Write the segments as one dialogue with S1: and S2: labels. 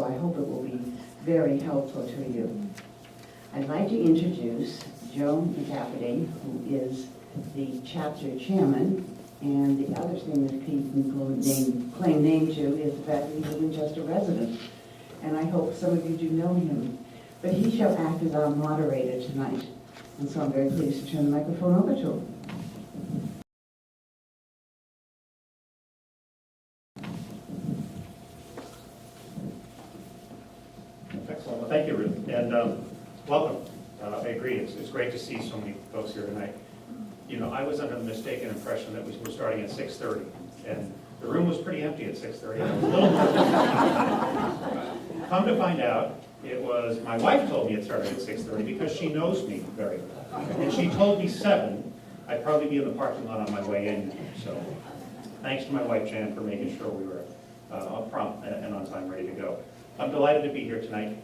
S1: so I hope it will be very helpful to you. I'd like to introduce Joe McCafferty, who is the chapter chairman, and the other thing that he can claim name to is the fact that he's a Winchester resident, and I hope some of you do know him. But he shall act as our moderator tonight, and so I'm very pleased to turn the microphone over to him.
S2: Excellent. Well, thank you, Ruth, and welcome. I agree. It's great to see so many folks here tonight. You know, I was under the mistaken impression that we were starting at 6:30, and the room was pretty empty at 6:30. I was a little nervous. Come to find out, it was my wife told me it started at 6:30 because she knows me very well, and she told me 7. I'd probably be in the parking lot on my way in. So, thanks to my wife Jan for making sure we were prompt and on time, ready to go. I'm delighted to be here tonight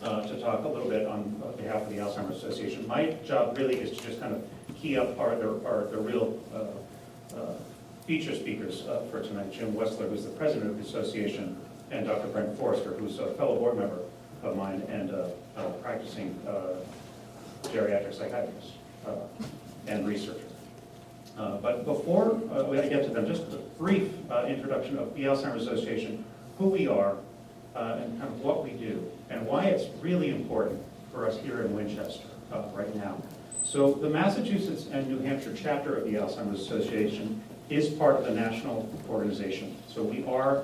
S2: to talk a little bit on behalf of the Alzheimer Association. My job really is to just kind of key up the real feature speakers for tonight. Jim Wessler, who's the president of the association, and Dr. Brent Forrester, who's a fellow board member of mine and practicing geriatric psychiatrist and researcher. But before I get to them, just a brief introduction of the Alzheimer Association, who we are, and kind of what we do, and why it's really important for us here in Winchester right now. So the Massachusetts and New Hampshire chapter of the Alzheimer's Association is part of the national organization. So we are,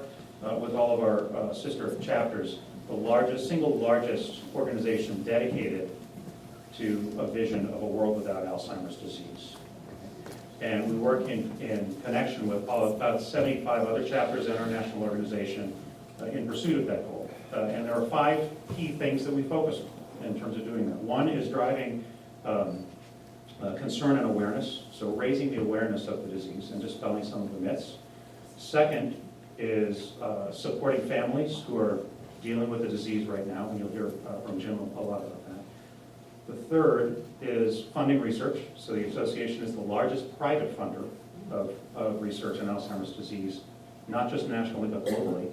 S2: with all of our sister chapters, the single largest organization dedicated to a vision of a world without Alzheimer's disease. And we work in connection with about 75 other chapters in our national organization in pursuit of that goal. And there are 5 key things that we focus on in terms of doing that. One is driving concern and awareness, so raising the awareness of the disease and dispelling some of the myths. Second is supporting families who are dealing with the disease right now, and you'll hear from Jim a lot about that. The third is funding research. So the association is the largest private funder of research in Alzheimer's disease, not just nationally, but globally.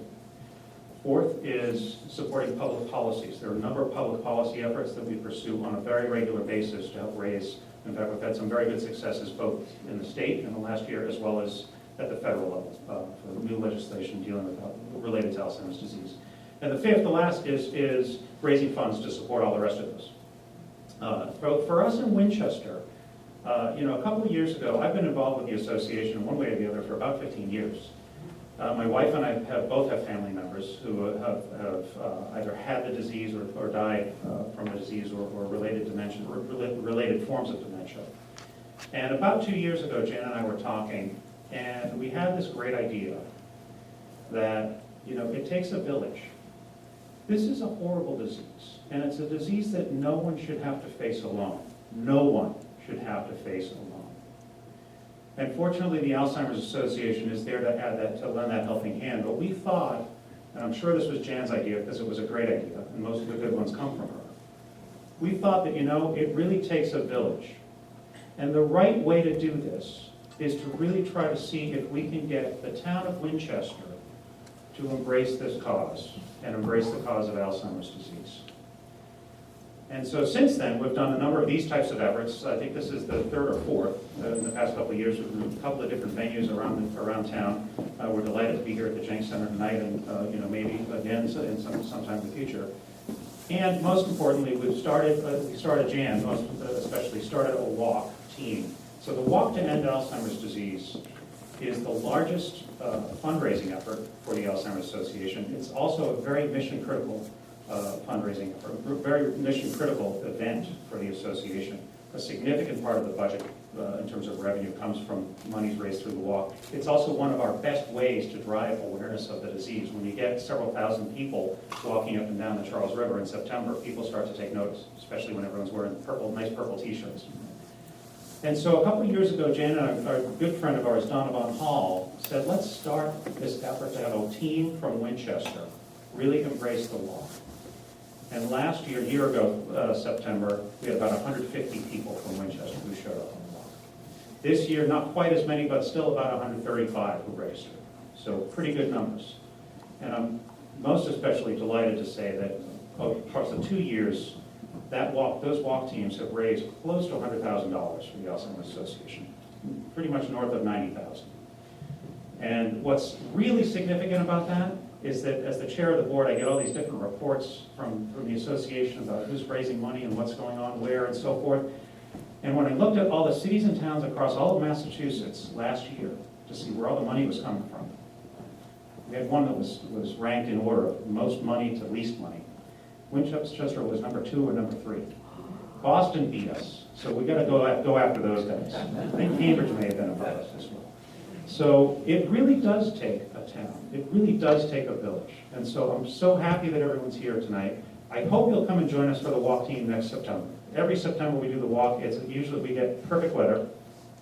S2: Fourth is supporting public policies. There are a number of public policy efforts that we pursue on a very regular basis to help raise. In fact, we've had some very good successes both in the state in the last year as well as at the federal level for new legislation dealing with related to Alzheimer's disease. And the fifth, the last, is raising funds to support all the rest of those. For us in Winchester, you know, a couple of years ago, I've been involved with the association one way or the other for about 15 years. My wife and I both have family members who have either had the disease or died from the disease or related dementia, or related forms of dementia. And about 2 years ago, Jan and I were talking, and we had this great idea that, you know, it takes a village. This is a horrible disease, and it's a disease that no one should have to face alone. No one should have to face alone. And fortunately, the Alzheimer's Association is there to add that, to lend that helping hand. But we thought, and I'm sure this was Jan's idea because it was a great idea, and most of the good ones come from her. We thought that, you know, it really takes a village. And the right way to do this is to really try to see if we can get the town of Winchester to embrace this cause and embrace the cause of Alzheimer's disease. And so since then, we've done a number of these types of efforts. I think this is the 3rd or 4th in the past couple of years. We've moved a couple of different venues around town. We're delighted to be here at the Jenks Center tonight, and you know, maybe again sometime in the future. And most importantly, we started Jan, especially started a walk team. So the Walk to End Alzheimer's Disease is the largest fundraising effort for the Alzheimer's Association. It's also a very mission-critical fundraising effort, a very mission-critical event for the association. A significant part of the budget in terms of revenue comes from monies raised through the walk. It's also one of our best ways to drive awareness of the disease. When you get several thousand people walking up and down the Charles River in September, people start to take notice, especially when everyone's wearing nice purple t-shirts. And so a couple of years ago, Jan and our good friend of ours, Donovan Hall, said, let's start this effort to have a team from Winchester really embrace the walk. And last year, a year ago, September, we had about 150 people from Winchester who showed up on the walk. This year, not quite as many, but still about 135 who registered. So pretty good numbers. And I'm most especially delighted to say that across the 2 years, those walk teams have raised close to $100,000 for the Alzheimer's Association, pretty much north of $90,000. And what's really significant about that is that as the chair of the board, I get all these different reports from the association about who's raising money and what's going on where and so forth. And when I looked at all the cities and towns across all of Massachusetts last year to see where all the money was coming from, we had one that was ranked in order of most money to least money. Winchester was number 2 or number 3. Boston beat us, so we got to go after those guys. I think Cambridge may have been above us as well. So it really does take a town. It really does take a village. And so I'm so happy that everyone's here tonight. I hope you'll come and join us for the walk team next September. Every September we do the walk. It's usually we get perfect weather.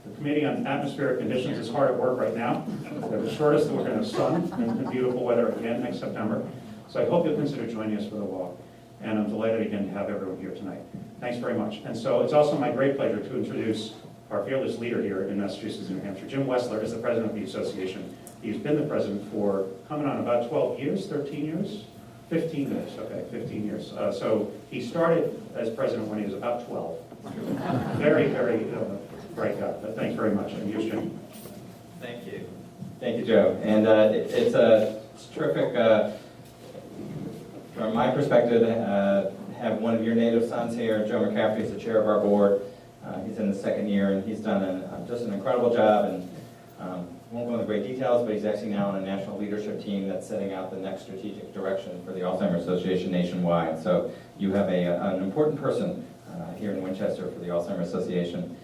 S2: The Committee on Atmospheric Conditions is hard at work right now. They've assured us that we're going to have sun and beautiful weather again next September. So I hope you'll consider joining us for the walk. And I'm delighted again to have everyone here tonight. Thanks very much. And so it's also my great pleasure to introduce our fearless leader here in Massachusetts and New Hampshire. Jim Wessler is the president of the association. He's been the president for coming on about 12 years, 13 years? 15 years, okay, 15 years. So he started as president when he was about 12. Very, very bright guy, but thanks very much. And here's Jim.
S3: Thank you. Thank you, Joe. And it's terrific, from my perspective, to have one of your native sons here. Joe McCaffrey is the chair of our board. He's in the 2nd year, and he's done just an incredible job. And won't go into great details, but he's actually now on a national leadership team that's setting out the next strategic direction for the Alzheimer Association nationwide. So you have an important person here in Winchester for the Alzheimer Association.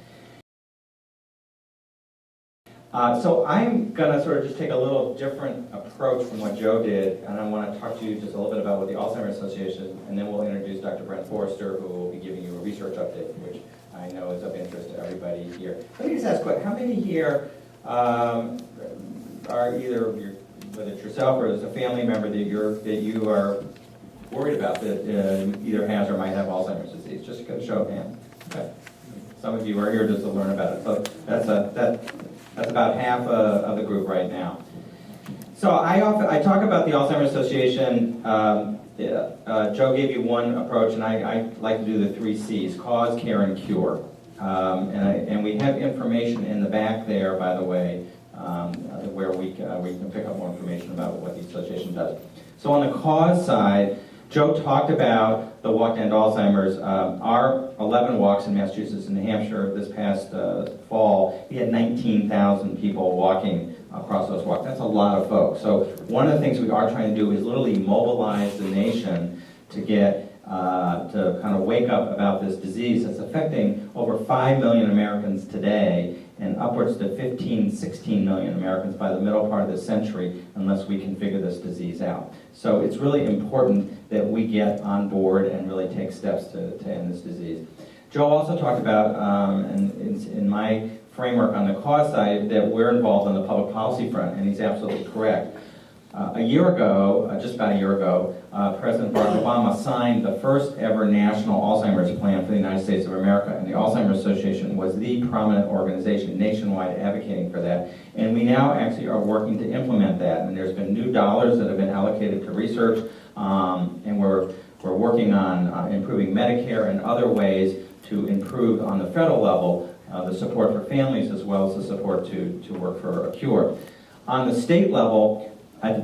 S3: So I'm going to sort of just take a little different approach from what Joe did, and I want to talk to you just a little bit about what the Alzheimer Association, and then we'll introduce Dr. Brent Forrester, who will be giving you a research update, which I know is of interest to everybody here. Let me just ask, how many here are either, whether it's yourself or as a family member, that you are worried about that either has or might have Alzheimer's disease? Just a show of hands. Okay. Some of you are here just to learn about it. So that's about half of the group right now. So I talk about the Alzheimer's Association. Joe gave you one approach, and I like to do the 3 C's: cause, care, and cure. And we have information in the back there, by the way, where we can pick up more information about what the association does. So on the cause side, Joe talked about the Walk to End Alzheimer's. Our 11 walks in Massachusetts and New Hampshire this past fall, we had 19,000 people walking across those walks. That's a lot of folks. So one of the things we are trying to do is literally mobilize the nation to get to kind of wake up about this disease that's affecting over 5 million Americans today and upwards to 15, 16 million Americans by the middle part of the century unless we can figure this disease out. So it's really important that we get on board and really take steps to end this disease. Joe also talked about, in my framework on the cause side, that we're involved on the public policy front, and he's absolutely correct. A year ago, just about a year ago, President Barack Obama signed the first ever national Alzheimer's plan for the United States of America, and the Alzheimer's Association was the prominent organization nationwide advocating for that. And we now actually are working to implement that, and there's been new dollars that have been allocated to research, and we're working on improving Medicare and other ways to improve on the federal level the support for families as well as the support to work for a cure. On the state level,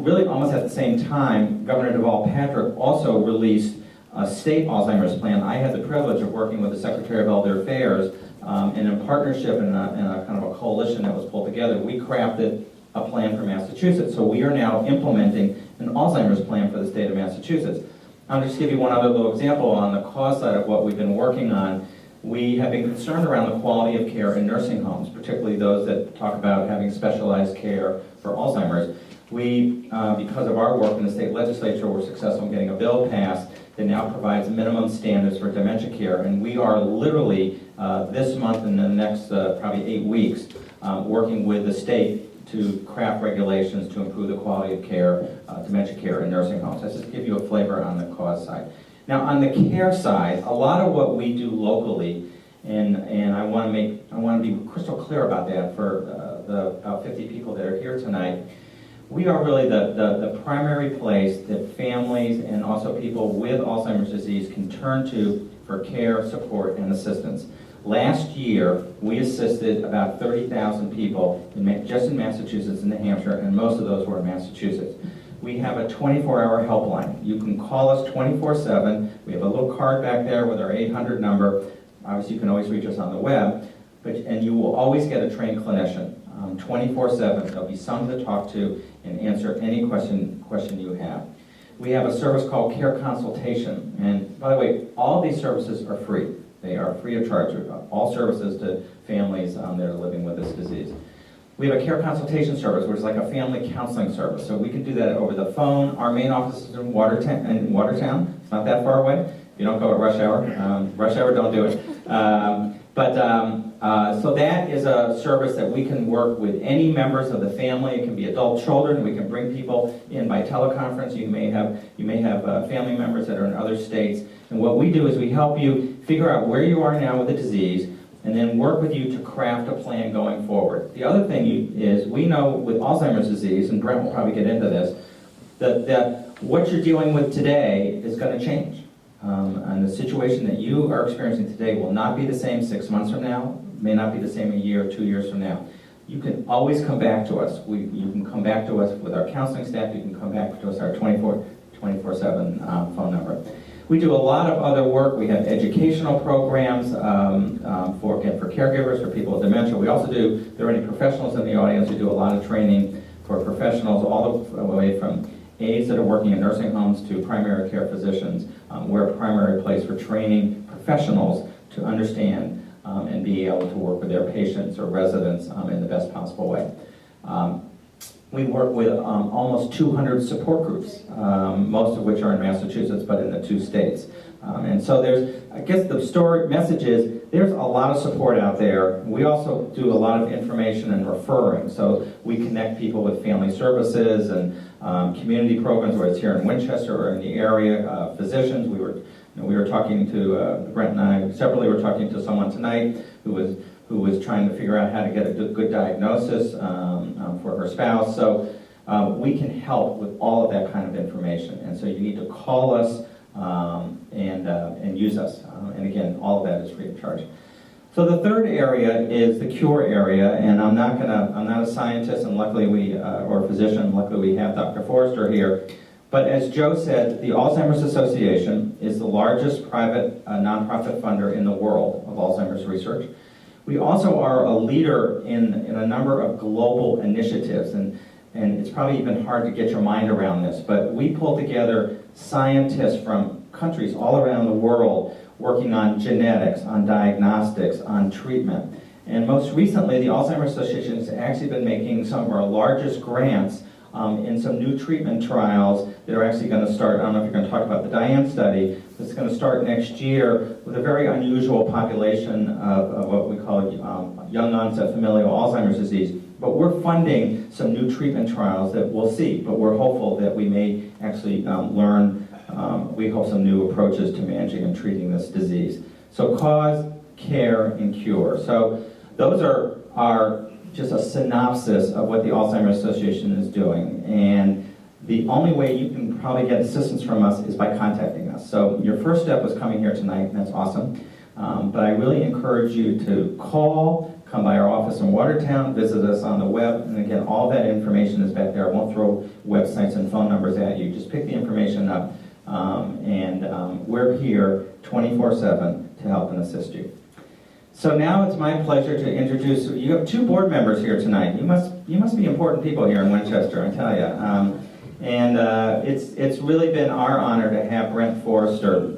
S3: really almost at the same time, Governor Deval Patrick also released a state Alzheimer's plan. I had the privilege of working with the Secretary of Elder Affairs, and in partnership and a kind of a coalition that was pulled together, we crafted a plan for Massachusetts. So we are now implementing an Alzheimer's plan for the state of Massachusetts. I'll just give you one other little example on the cause side of what we've been working on. We have been concerned around the quality of care in nursing homes, particularly those that talk about having specialized care for Alzheimer's. We, because of our work in the state legislature, were successful in getting a bill passed that now provides minimum standards for dementia care. And we are literally, this month and the next probably 8 weeks, working with the state to craft regulations to improve the quality of care, dementia care in nursing homes. Let's just give you a flavor on the cause side. Now on the care side, a lot of what we do locally, and I want to be crystal clear about that for the about 50 people that are here tonight. We are really the primary place that families and also people with Alzheimer's disease can turn to for care, support, and assistance. Last year, we assisted about 30,000 people just in Massachusetts and New Hampshire, and most of those were in Massachusetts. We have a 24-hour helpline. You can call us 24/7. We have a little card back there with our 800 number. Obviously, you can always reach us on the web, and you will always get a trained clinician. 24/7. There'll be someone to talk to and answer any question you have. We have a service called Care Consultation, and by the way, all these services are free. They are free of charge. All services to families that are living with this disease. We have a care consultation service, which is like a family counseling service. So we can do that over the phone. Our main office is in Watertown. It's not that far away. If you don't go at rush hour, don't do it. So that is a service that we can work with any members of the family. It can be adult children. We can bring people in by teleconference. You may have family members that are in other states. And what we do is we help you figure out where you are now with the disease, and then work with you to craft a plan going forward. The other thing is we know with Alzheimer's disease, and Brent will probably get into this, that what you're dealing with today is going to change. And the situation that you are experiencing today will not be the same 6 months from now, may not be the same a year or 2 years from now. You can always come back to us. You can come back to us with our counseling staff. You can come back to us our 24/7 phone number. We do a lot of other work. We have educational programs for caregivers, for people with dementia. We also do, if there are any professionals in the audience, we do a lot of training for professionals all the way from aides that are working in nursing homes to primary care physicians. We're a primary place for training professionals to understand and be able to work with their patients or residents in the best possible way. We work with almost 200 support groups, most of which are in Massachusetts, but in the 2 states. And so I guess the story message is, there's a lot of support out there. We also do a lot of information and referring. So we connect people with family services and community programs, whether it's here in Winchester or in the area, physicians. We were talking to, Brent and I separately were talking to someone tonight who was trying to figure out how to get a good diagnosis for her spouse. So we can help with all of that kind of information. And so you need to call us and use us. And again, all of that is free of charge. So the third area is the cure area, and I'm not a scientist, and luckily or a physician, luckily we have Dr. Forrester here. But as Joe said, the Alzheimer's Association is the largest private nonprofit funder in the world of Alzheimer's research. We also are a leader in a number of global initiatives, and it's probably even hard to get your mind around this, but we pull together scientists from countries all around the world working on genetics, on diagnostics, on treatment. And most recently, the Alzheimer's Association has actually been making some of our largest grants in some new treatment trials that are actually going to start. I don't know if you're going to talk about the Diane study. It's going to start next year with a very unusual population of what we call young onset familial Alzheimer's disease. But we're funding some new treatment trials that we'll see, but we're hopeful that we may actually learn, we hope, some new approaches to managing and treating this disease. So cause, care, and cure. So those are just a synopsis of what the Alzheimer's Association is doing. And the only way you can probably get assistance from us is by contacting us. So your first step was coming here tonight, and that's awesome. But I really encourage you to call, come by our office in Watertown, visit us on the web, and again, all that information is back there. I won't throw websites and phone numbers at you. Just pick the information up, and we're here 24/7 to help and assist you. So now it's my pleasure to introduce, you have 2 board members here tonight. You must be important people here in Winchester, I tell you. It's really been our honor to have Brent Forrester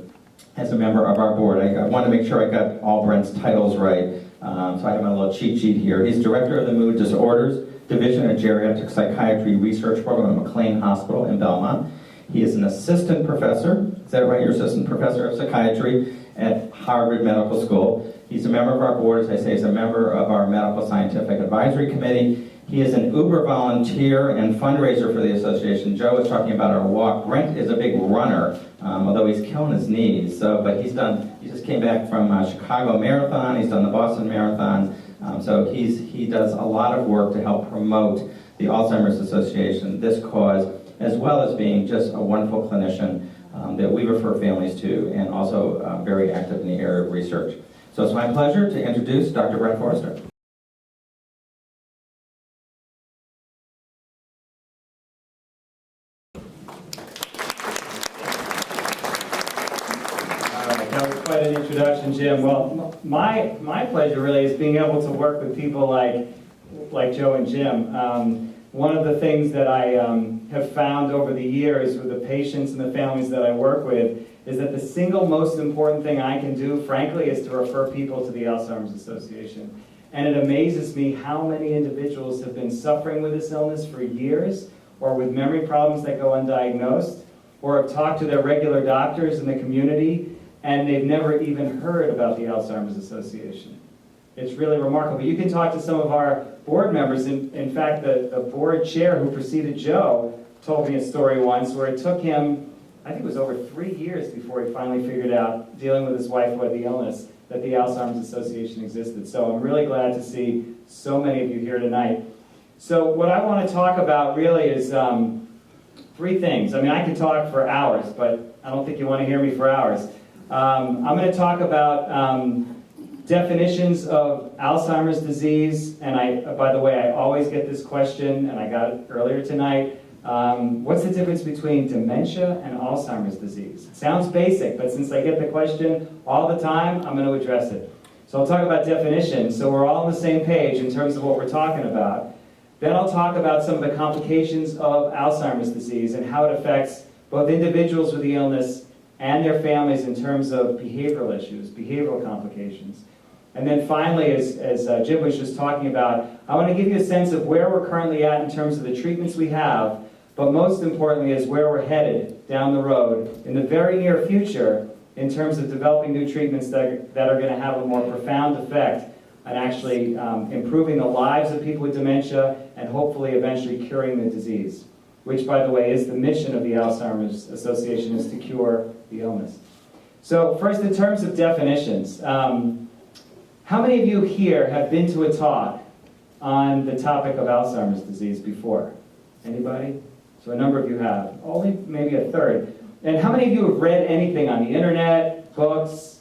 S3: as a member of our board. I want to make sure I got all Brent's titles right. So I have my little cheat sheet here. He's director of the Mood Disorders Division of Geriatric Psychiatry Research Program at McLean Hospital in Belmont. He is an assistant professor, is that right? You're assistant professor of psychiatry at Harvard Medical School. He's a member of our board, as I say, he's a member of our Medical Scientific Advisory Committee. He is an Uber volunteer and fundraiser for the association. Joe was talking about our walk. Brent is a big runner, although he's killing his knees. But he just came back from Chicago Marathon. He's done the Boston Marathon. So he does a lot of work to help promote the Alzheimer's Association, this cause, as well as being just a wonderful clinician that we refer families to, and also very active in the area of research. So it's my pleasure to introduce Dr. Brett Forrester.
S4: That was quite an introduction, Jim. Well, my pleasure really is being able to work with people like Joe and Jim. One of the things that I have found over the years with the patients and the families that I work with is that the single most important thing I can do, frankly, is to refer people to the Alzheimer's Association. And it amazes me how many individuals have been suffering with this illness for years, or with memory problems that go undiagnosed, or have talked to their regular doctors in the community, and they've never even heard about the Alzheimer's Association. It's really remarkable. You can talk to some of our board members. In fact, the board chair who preceded Joe told me a story once where it took him, I think it was over 3 years before he finally figured out, dealing with his wife who had the illness, that the Alzheimer's Association existed. So I'm really glad to see so many of you here tonight. So what I want to talk about really is 3 things. I mean, I could talk for hours, but I don't think you want to hear me for hours. I'm going to talk about definitions of Alzheimer's disease, and by the way, I always get this question, and I got it earlier tonight. What's the difference between dementia and Alzheimer's disease? It sounds basic, but since I get the question all the time, I'm going to address it. So I'll talk about definitions, so we're all on the same page in terms of what we're talking about. Then I'll talk about some of the complications of Alzheimer's disease and how it affects both individuals with the illness and their families in terms of behavioral issues, behavioral complications. And then finally, as Jim was just talking about, I want to give you a sense of where we're currently at in terms of the treatments we have, but most importantly is where we're headed down the road in the very near future in terms of developing new treatments that are going to have a more profound effect on actually improving the lives of people with dementia and hopefully eventually curing the disease, which, by the way, is the mission of the Alzheimer's Association, is to cure the illness. So first, in terms of definitions, how many of you here have been to a talk on the topic of Alzheimer's disease before? Anybody? So a number of you have. Only maybe a third. And how many of you have read anything on the internet, books,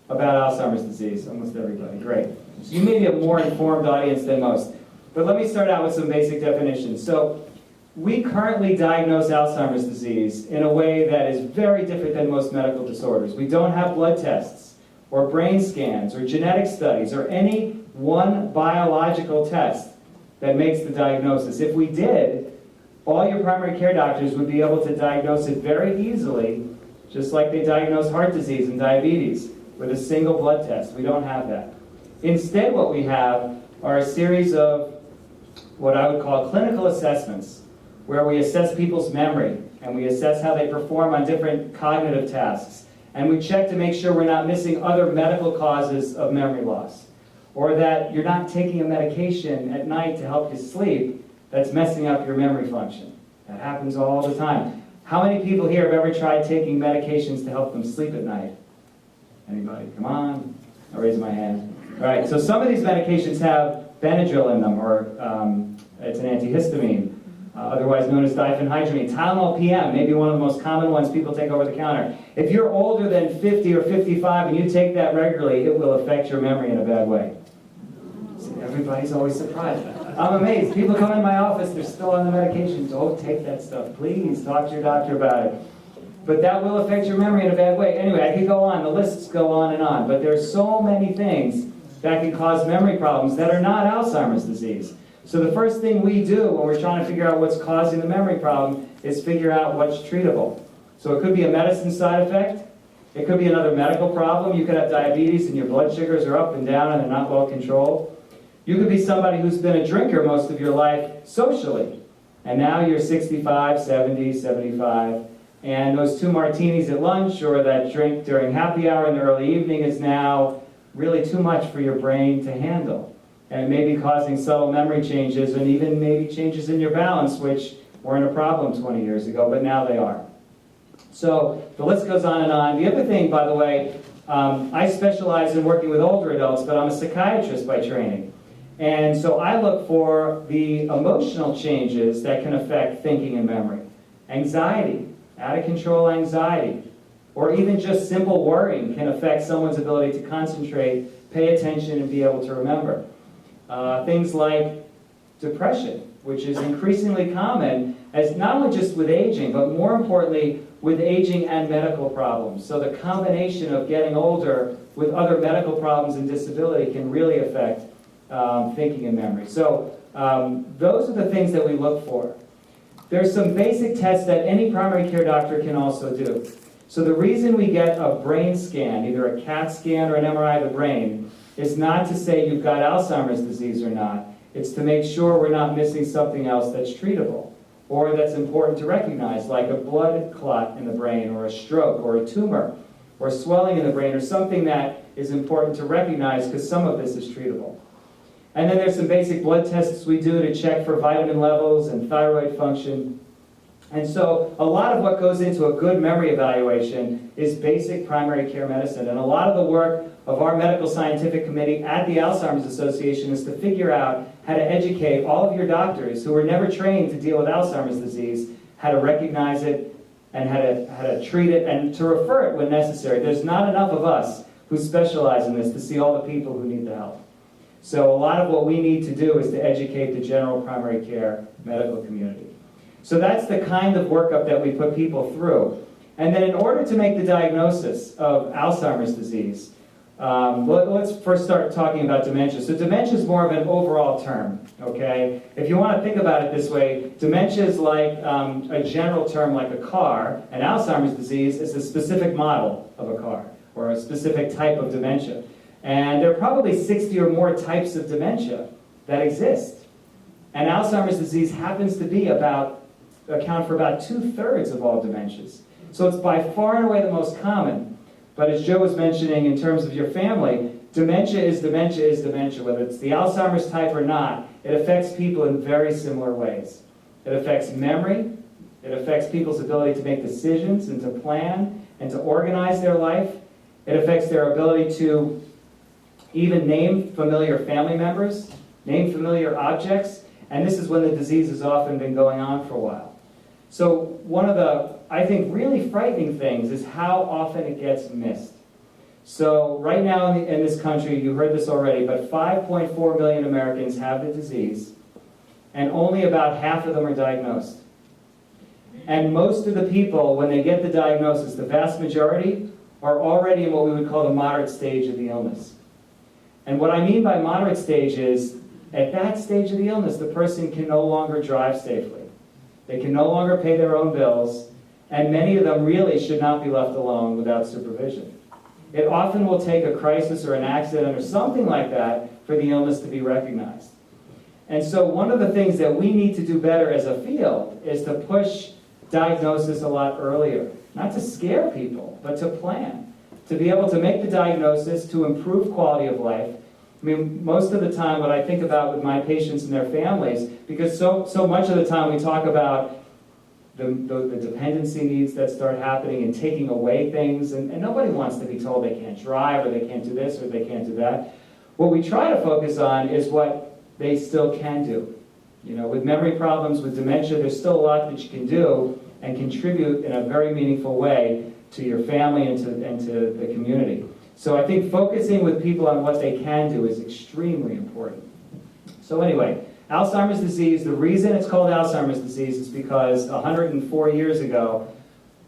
S4: about Alzheimer's disease? Almost everybody. Great. So you may be a more informed audience than most. But let me start out with some basic definitions. So we currently diagnose Alzheimer's disease in a way that is very different than most medical disorders. We don't have blood tests, or brain scans, or genetic studies, or any one biological test that makes the diagnosis. If we did, all your primary care doctors would be able to diagnose it very easily, just like they diagnose heart disease and diabetes with a single blood test. We don't have that. Instead, what we have are a series of what I would call clinical assessments, where we assess people's memory, and we assess how they perform on different cognitive tasks. And we check to make sure we're not missing other medical causes of memory loss, or that you're not taking a medication at night to help you sleep that's messing up your memory function. That happens all the time. How many people here have ever tried taking medications to help them sleep at night? Anybody? Come on. I'll raise my hand. All right, so some of these medications have Benadryl in them, or it's an antihistamine, otherwise known as diphenhydramine. Tylenol PM, maybe one of the most common ones people take over the counter. If you're older than 50 or 55 and you take that regularly, it will affect your memory in a bad way. See, everybody's always surprised. I'm amazed. People come in my office, they're still on the medication. Don't take that stuff. Please talk to your doctor about it. But that will affect your memory in a bad way. Anyway, I could go on. The lists go on and on. But there's so many things that can cause memory problems that are not Alzheimer's disease. So the first thing we do when we're trying to figure out what's causing the memory problem is figure out what's treatable. So it could be a medicine side effect. It could be another medical problem. You could have diabetes and your blood sugars are up and down and they're not well controlled. You could be somebody who's been a drinker most of your life socially. And now you're 65, 70, 75. And those 2 martinis at lunch or that drink during happy hour in the early evening is now really too much for your brain to handle. And it may be causing subtle memory changes and even maybe changes in your balance, which weren't a problem 20 years ago, but now they are. So the list goes on and on. The other thing, by the way, I specialize in working with older adults, but I'm a psychiatrist by training. And so I look for the emotional changes that can affect thinking and memory. Anxiety, out of control anxiety, or even just simple worrying can affect someone's ability to concentrate, pay attention, and be able to remember. Things like depression, which is increasingly common, as not only just with aging, but more importantly, with aging and medical problems. So the combination of getting older with other medical problems and disability can really affect thinking and memory. So those are the things that we look for. There's some basic tests that any primary care doctor can also do. So the reason we get a brain scan, either a CAT scan or an MRI of the brain, is not to say you've got Alzheimer's disease or not. It's to make sure we're not missing something else that's treatable or that's important to recognize, like a blood clot in the brain or a stroke or a tumor or swelling in the brain or something that is important to recognize because some of this is treatable. And then there's some basic blood tests we do to check for vitamin levels and thyroid function. And so a lot of what goes into a good memory evaluation is basic primary care medicine. And a lot of the work of our medical scientific committee at the Alzheimer's Association is to figure out how to educate all of your doctors who were never trained to deal with Alzheimer's disease, how to recognize it and how to treat it and to refer it when necessary. There's not enough of us who specialize in this to see all the people who need the help. So a lot of what we need to do is to educate the general primary care medical community. So that's the kind of workup that we put people through. And then in order to make the diagnosis of Alzheimer's disease, let's first start talking about dementia. So dementia is more of an overall term, okay? If you want to think about it this way, dementia is like a general term like a car, and Alzheimer's disease is a specific model of a car or a specific type of dementia. And there are probably 60 or more types of dementia that exist. And Alzheimer's disease happens to be account for about 2/3 of all dementias. So it's by far and away the most common. But as Joe was mentioning in terms of your family, dementia is dementia, whether it's the Alzheimer's type or not. It affects people in very similar ways. It affects memory. It affects people's ability to make decisions and to plan and to organize their life. It affects their ability to even name familiar family members, name familiar objects, and this is when the disease has often been going on for a while. So one of the, I think, really frightening things is how often it gets missed. So right now in this country, you heard this already, but 5.4 million Americans have the disease, and only about half of them are diagnosed. And most of the people, when they get the diagnosis, the vast majority, are already in what we would call the moderate stage of the illness. And what I mean by moderate stage is, at that stage of the illness, the person can no longer drive safely. They can no longer pay their own bills, and many of them really should not be left alone without supervision. It often will take a crisis or an accident or something like that for the illness to be recognized. And so one of the things that we need to do better as a field is to push diagnosis a lot earlier. Not to scare people, but to plan. To be able to make the diagnosis, to improve quality of life. I mean, most of the time what I think about with my patients and their families, because so much of the time we talk about the dependency needs that start happening and taking away things, and nobody wants to be told they can't drive or they can't do this or they can't do that. What we try to focus on is what they still can do. You know, with memory problems, with dementia, there's still a lot that you can do and contribute in a very meaningful way to your family and to the community. So I think focusing with people on what they can do is extremely important. So anyway, Alzheimer's disease, the reason it's called Alzheimer's disease is because 104 years ago,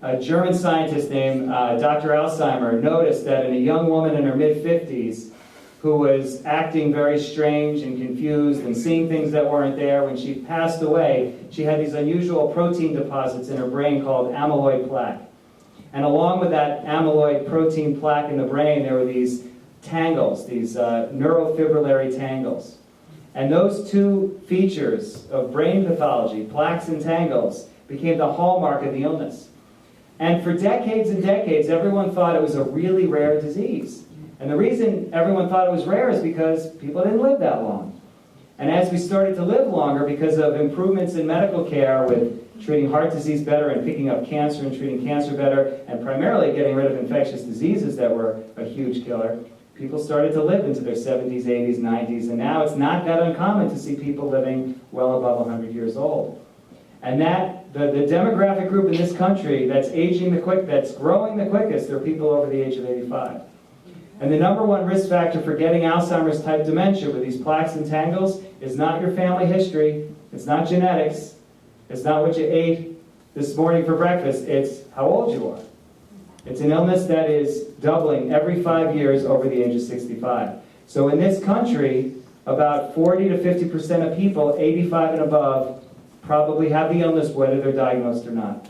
S4: a German scientist named Dr. Alzheimer noticed that in a young woman in her mid-50s who was acting very strange and confused and seeing things that weren't there, when she passed away, she had these unusual protein deposits in her brain called amyloid plaque. And along with that amyloid protein plaque in the brain, there were these tangles, these neurofibrillary tangles. And those two features of brain pathology, plaques and tangles, became the hallmark of the illness. And for decades and decades, everyone thought it was a really rare disease. And the reason everyone thought it was rare is because people didn't live that long. And as we started to live longer because of improvements in medical care with treating heart disease better and picking up cancer and treating cancer better, and primarily getting rid of infectious diseases that were a huge killer, people started to live into their 70s, 80s, 90s, and now it's not that uncommon to see people living well above 100 years old. And that, the demographic group in this country that's that's growing the quickest are people over the age of 85. And the number one risk factor for getting Alzheimer's type dementia with these plaques and tangles is not your family history, it's not genetics, it's not what you ate this morning for breakfast, it's how old you are. It's an illness that is doubling every 5 years over the age of 65. So in this country, about 40 to 50% of people 85 and above probably have the illness whether they're diagnosed or not.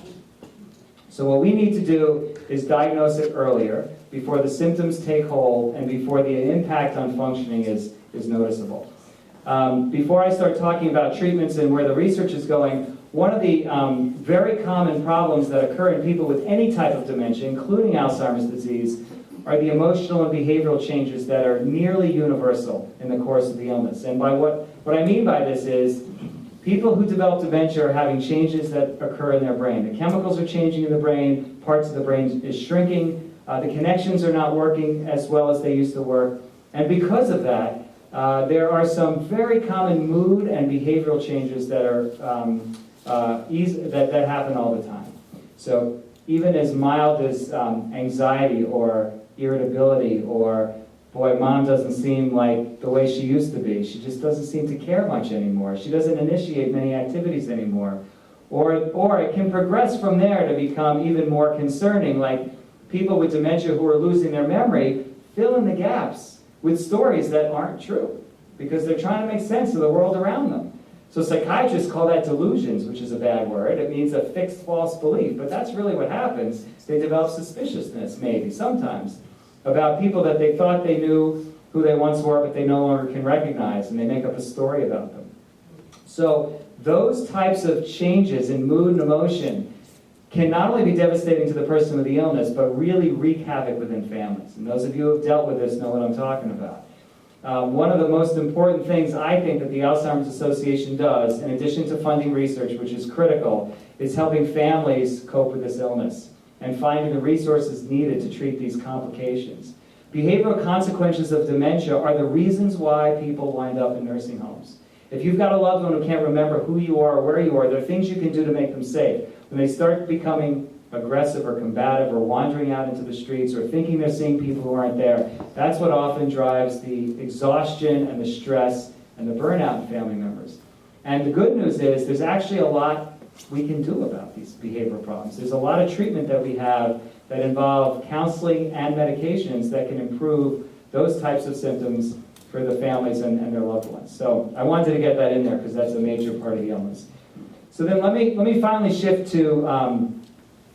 S4: So what we need to do is diagnose it earlier, before the symptoms take hold and before the impact on functioning is noticeable. Before I start talking about treatments and where the research is going, one of the very common problems that occur in people with any type of dementia, including Alzheimer's disease, are the emotional and behavioral changes that are nearly universal in the course of the illness. And by what I mean by this is, people who develop dementia are having changes that occur in their brain. The chemicals are changing in the brain, parts of the brain is shrinking, the connections are not working as well as they used to work. And because of that, there are some very common mood and behavioral changes that are that happen all the time. So even as mild as anxiety or irritability or, boy, mom doesn't seem like the way she used to be. She just doesn't seem to care much anymore. She doesn't initiate many activities anymore. Or it can progress from there to become even more concerning, like people with dementia who are losing their memory fill in the gaps with stories that aren't true because they're trying to make sense of the world around them. So psychiatrists call that delusions, which is a bad word. It means a fixed false belief, but that's really what happens. They develop suspiciousness, maybe, sometimes, about people that they thought they knew who they once were, but they no longer can recognize, and they make up a story about them. So those types of changes in mood and emotion can not only be devastating to the person with the illness, but really wreak havoc within families. And those of you who have dealt with this know what I'm talking about. One of the most important things I think that the Alzheimer's Association does, in addition to funding research, which is critical, is helping families cope with this illness and finding the resources needed to treat these complications. Behavioral consequences of dementia are the reasons why people wind up in nursing homes. If you've got a loved one who can't remember who you are or where you are, there are things you can do to make them safe. When they start becoming aggressive or combative or wandering out into the streets or thinking they're seeing people who aren't there, that's what often drives the exhaustion and the stress and the burnout in family members. And the good news is there's actually a lot we can do about these behavioral problems. There's a lot of treatment that we have that involve counseling and medications that can improve those types of symptoms for the families and their loved ones. So I wanted to get that in there because that's a major part of the illness. So then let me finally shift to,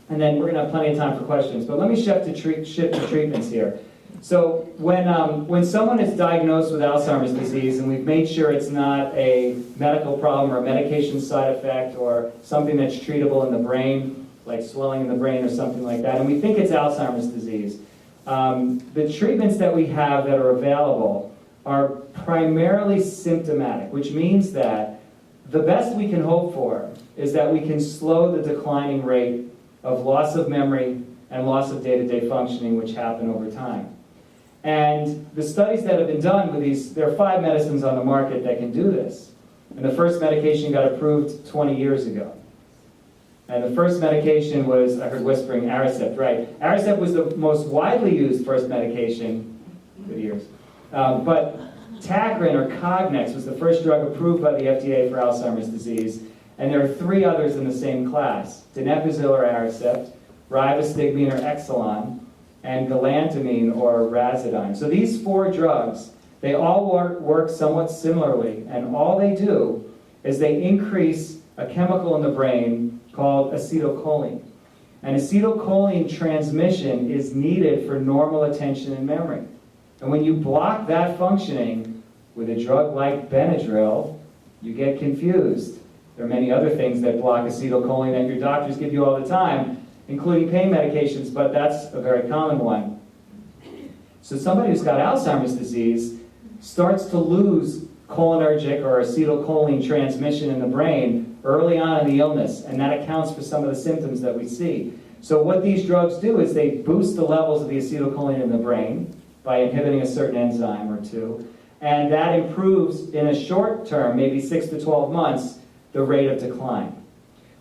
S4: and then we're going to have plenty of time for questions, but let me shift to treatments here. So when someone is diagnosed with Alzheimer's disease, and we've made sure it's not a medical problem or a medication side effect or something that's treatable in the brain, like swelling in the brain or something like that, and we think it's Alzheimer's disease, the treatments that we have that are available are primarily symptomatic, which means that the best we can hope for is that we can slow the declining rate of loss of memory and loss of day-to-day functioning, which happen over time. And the studies that have been done with these, there are 5 medicines on the market that can do this. And the first medication got approved 20 years ago. And the first medication was, I heard whispering, Aricept, right? Aricept was the most widely used first medication, good years. But Tacrin or Cognex was the first drug approved by the FDA for Alzheimer's disease. And there are 3 others in the same class: donepezil or Aricept, ribostigmine or Exelon, and galantamine or Razidine. So these 4 drugs, they all work somewhat similarly, and all they do is they increase a chemical in the brain called acetylcholine. And acetylcholine transmission is needed for normal attention and memory. And when you block that functioning with a drug like Benadryl, you get confused. There are many other things that block acetylcholine that your doctors give you all the time, including pain medications, but that's a very common one. So somebody who's got Alzheimer's disease starts to lose cholinergic or acetylcholine transmission in the brain early on in the illness, and that accounts for some of the symptoms that we see. So what these drugs do is they boost the levels of the acetylcholine in the brain, by inhibiting a certain enzyme or two. And that improves, in a short term, maybe 6 to 12 months, the rate of decline.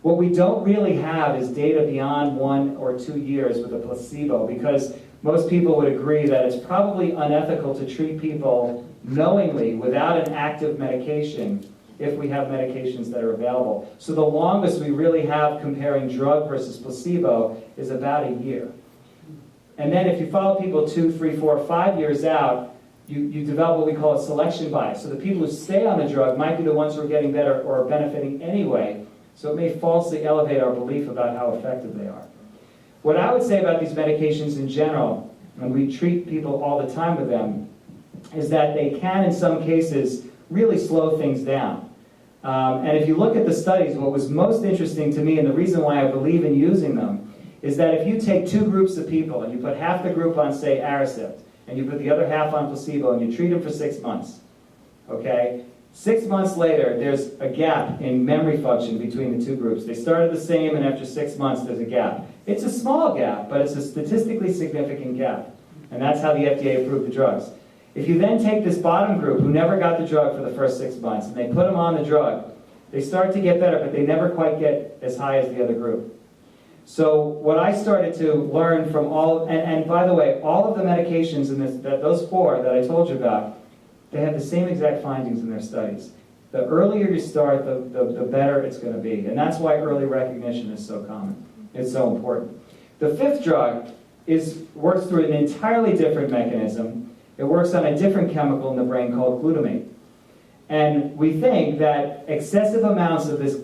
S4: What we don't really have is data beyond 1 or 2 years with a placebo, because most people would agree that it's probably unethical to treat people knowingly without an active medication if we have medications that are available. So the longest we really have comparing drug versus placebo is about a year. And then if you follow people 2, 3, 4, 5 years out, you develop what we call a selection bias. So the people who stay on the drug might be the ones who are getting better or are benefiting anyway. So it may falsely elevate our belief about how effective they are. What I would say about these medications in general, and we treat people all the time with them, is that they can, in some cases, really slow things down. And if you look at the studies, what was most interesting to me, and the reason why I believe in using them, is that if you take 2 groups of people and you put half the group on, say, Aricept, and you put the other half on placebo, and you treat them for 6 months, okay? 6 months later, there's a gap in memory function between the 2 groups. They started the same, and after 6 months, there's a gap. It's a small gap, but it's a statistically significant gap. And that's how the FDA approved the drugs. If you then take this bottom group who never got the drug for the first 6 months, and they put them on the drug, they start to get better, but they never quite get as high as the other group. So what I started to learn from all, and by the way, all of the medications in this, those 4 that I told you about, they have the same exact findings in their studies. The earlier you start, the better it's going to be. And that's why early recognition is so common. It's so important. The 5th drug works through an entirely different mechanism. It works on a different chemical in the brain called glutamate. And we think that excessive amounts of this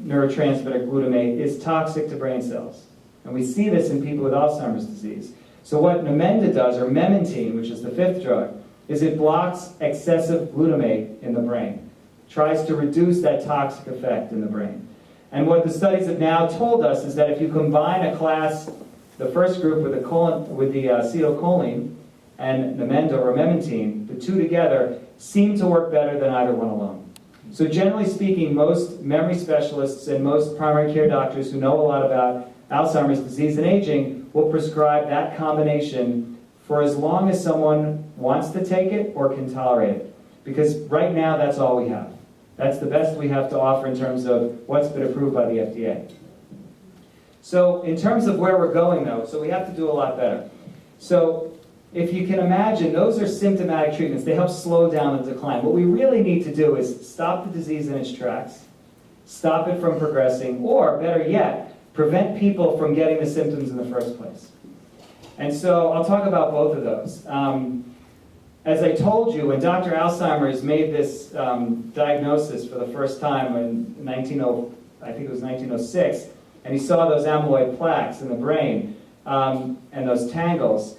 S4: neurotransmitter glutamate is toxic to brain cells. And we see this in people with Alzheimer's disease. So what Namenda does, or memantine, which is the 5th drug, is it blocks excessive glutamate in the brain, tries to reduce that toxic effect in the brain. And what the studies have now told us is that if you combine a class, the first group with the acetylcholine and Namenda or memantine, the 2 together seem to work better than either one alone. So generally speaking, most memory specialists and most primary care doctors who know a lot about Alzheimer's disease and aging will prescribe that combination for as long as someone wants to take it or can tolerate it. Because right now, that's all we have. That's the best we have to offer in terms of what's been approved by the FDA. So in terms of where we're going, though, so we have to do a lot better. So if you can imagine, those are symptomatic treatments. They help slow down the decline. What we really need to do is stop the disease in its tracks, stop it from progressing, or better yet, prevent people from getting the symptoms in the first place. And so I'll talk about both of those. As I told you, when Dr. Alzheimer's made this diagnosis for the first time in 1906, and he saw those amyloid plaques in the brain and those tangles,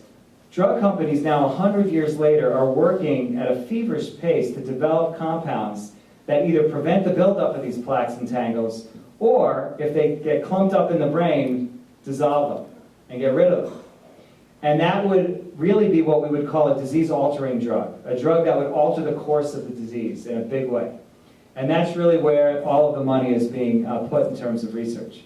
S4: drug companies now 100 years later are working at a feverish pace to develop compounds that either prevent the buildup of these plaques and tangles, or if they get clumped up in the brain, dissolve them and get rid of them. And that would really be what we would call a disease-altering drug, a drug that would alter the course of the disease in a big way. And that's really where all of the money is being put in terms of research.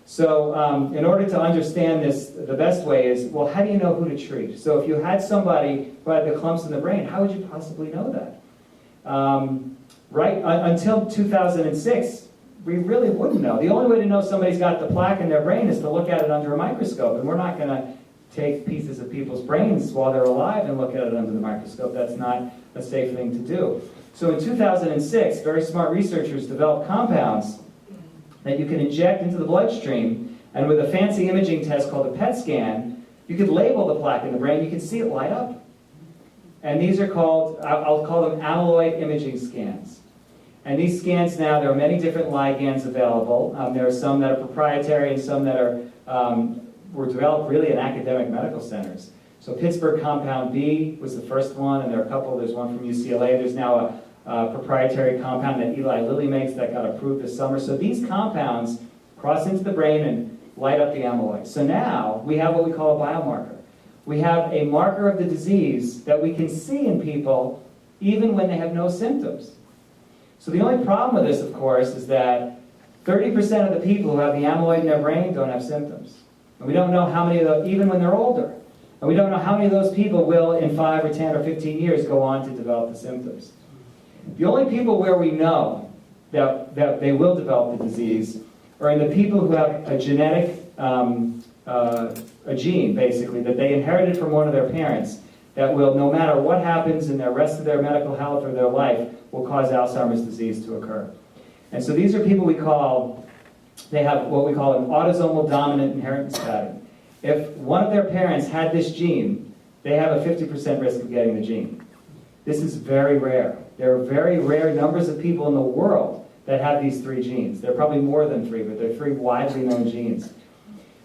S4: So in order to understand this, the best way is, well, how do you know who to treat? So if you had somebody who had the clumps in the brain, how would you possibly know that? Until 2006, we really wouldn't know. The only way to know somebody's got the plaque in their brain is to look at it under a microscope, and we're not going to take pieces of people's brains while they're alive and look at it under the microscope. That's not a safe thing to do. So in 2006, very smart researchers developed compounds that you can inject into the bloodstream, and with a fancy imaging test called a PET scan, you could label the plaque in the brain, you can see it light up. And these are called, I'll call them amyloid imaging scans. And these scans now, there are many different ligands available. There are some that are proprietary and some that were developed really in academic medical centers. So Pittsburgh Compound B was the first one, and there are a couple. There's one from UCLA. There's now a proprietary compound that Eli Lilly makes that got approved this summer. So these compounds cross into the brain and light up the amyloid. So now we have what we call a biomarker. We have a marker of the disease that we can see in people even when they have no symptoms. So the only problem with this, of course, is that 30% of the people who have the amyloid in their brain don't have symptoms. And we don't know how many of them, even when they're older. And we don't know how many of those people will, in 5 or 10 or 15 years, go on to develop the symptoms. The only people where we know that they will develop the disease are in the people who have a genetic, a gene, basically, that they inherited from one of their parents that will, no matter what happens in the rest of their medical health or their life, will cause Alzheimer's disease to occur. And so these are people they have what we call an autosomal dominant inheritance pattern. If one of their parents had this gene, they have a 50% risk of getting the gene. This is very rare. There are very rare numbers of people in the world that have these 3 genes. There are probably more than 3, but they're 3 widely known genes.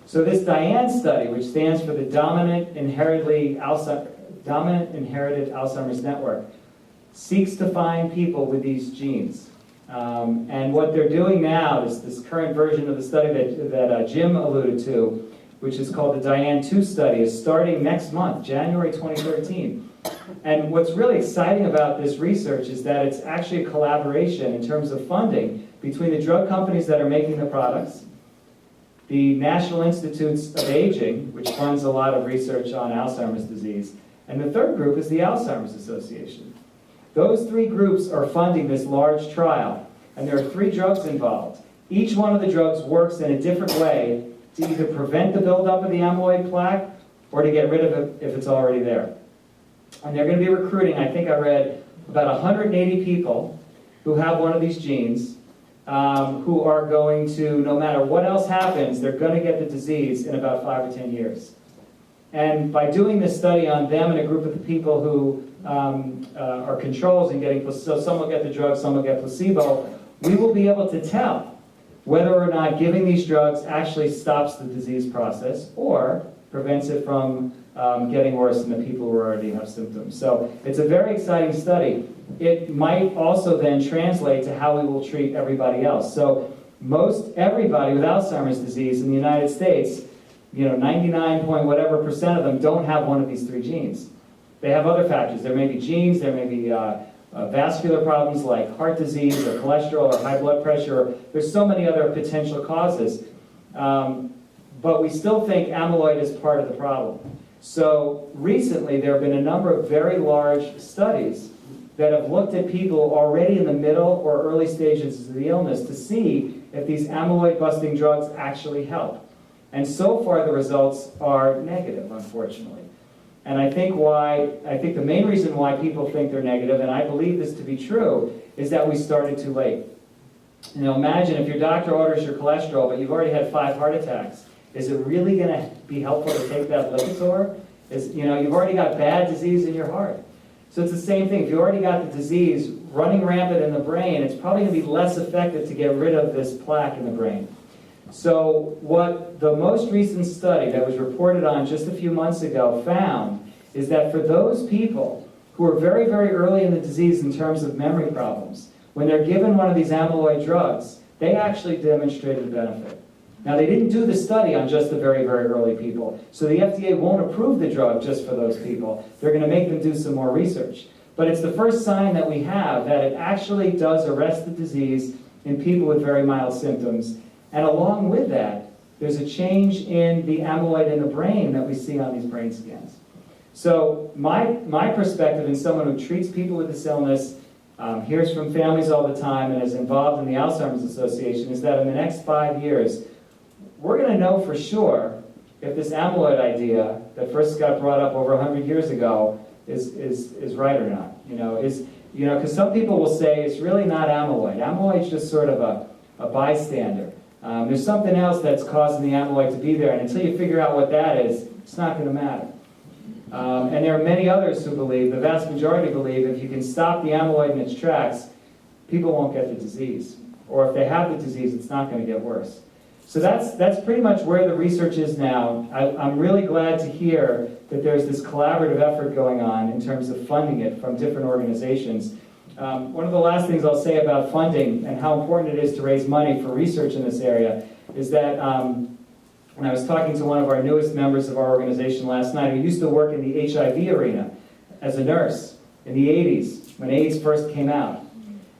S4: So this DIAN study, which stands for the Dominant Inherited Alzheimer's Network, seeks to find people with these genes. And what they're doing now, this current version of the study that Jim alluded to, which is called the DIAN-2 study, is starting next month, January 2013. And what's really exciting about this research is that it's actually a collaboration in terms of funding between the drug companies that are making the products, the National Institutes of Aging, which funds a lot of research on Alzheimer's disease, and the third group is the Alzheimer's Association. Those 3 groups are funding this large trial, and there are 3 drugs involved. Each one of the drugs works in a different way to either prevent the buildup of the amyloid plaque or to get rid of it if it's already there. And they're going to be recruiting, I think I read, about 180 people who have one of these genes, who are going to, no matter what else happens, they're going to get the disease in about 5 or 10 years. And by doing this study on them and a group of the people who are controls and getting, so some will get the drug, some will get placebo, we will be able to tell whether or not giving these drugs actually stops the disease process or prevents it from getting worse in the people who already have symptoms. So it's a very exciting study. It might also then translate to how we will treat everybody else. So most everybody with Alzheimer's disease in the United States, 99 point whatever percent of them don't have one of these 3 genes. They have other factors. There may be genes, there may be vascular problems like heart disease or cholesterol or high blood pressure. There's so many other potential causes. But we still think amyloid is part of the problem. So recently there have been a number of very large studies that have looked at people already in the middle or early stages of the illness to see if these amyloid-busting drugs actually help. And so far the results are negative, unfortunately. And I think the main reason why people think they're negative, and I believe this to be true, is that we started too late. Imagine if your doctor orders your cholesterol, but you've already had 5 heart attacks. Is it really going to be helpful to take that Lipitor? You've already got bad disease in your heart. So it's the same thing. If you already got the disease running rampant in the brain, it's probably going to be less effective to get rid of this plaque in the brain. So what the most recent study that was reported on just a few months ago found is that for those people who are very, very early in the disease in terms of memory problems, when they're given one of these amyloid drugs, they actually demonstrated a benefit. Now, they didn't do the study on just the very, very early people, so the FDA won't approve the drug just for those people. They're going to make them do some more research. But it's the first sign that we have that it actually does arrest the disease in people with very mild symptoms. And along with that, there's a change in the amyloid in the brain that we see on these brain scans. So my perspective as someone who treats people with this illness, hears from families all the time, and is involved in the Alzheimer's Association, is that in the next 5 years, we're going to know for sure if this amyloid idea that first got brought up over 100 years ago is right or not. Because some people will say it's really not amyloid. Amyloid's just sort of a bystander. There's something else that's causing the amyloid to be there, and until you figure out what that is, it's not going to matter. And there are many others who believe, the vast majority believe, if you can stop the amyloid in its tracks, people won't get the disease. Or if they have the disease, it's not going to get worse. So that's pretty much where the research is now. I'm really glad to hear that there's this collaborative effort going on in terms of funding it from different organizations. One of the last things I'll say about funding and how important it is to raise money for research in this area is that when I was talking to one of our newest members of our organization last night, who used to work in the HIV arena as a nurse in the 80s when AIDS first came out.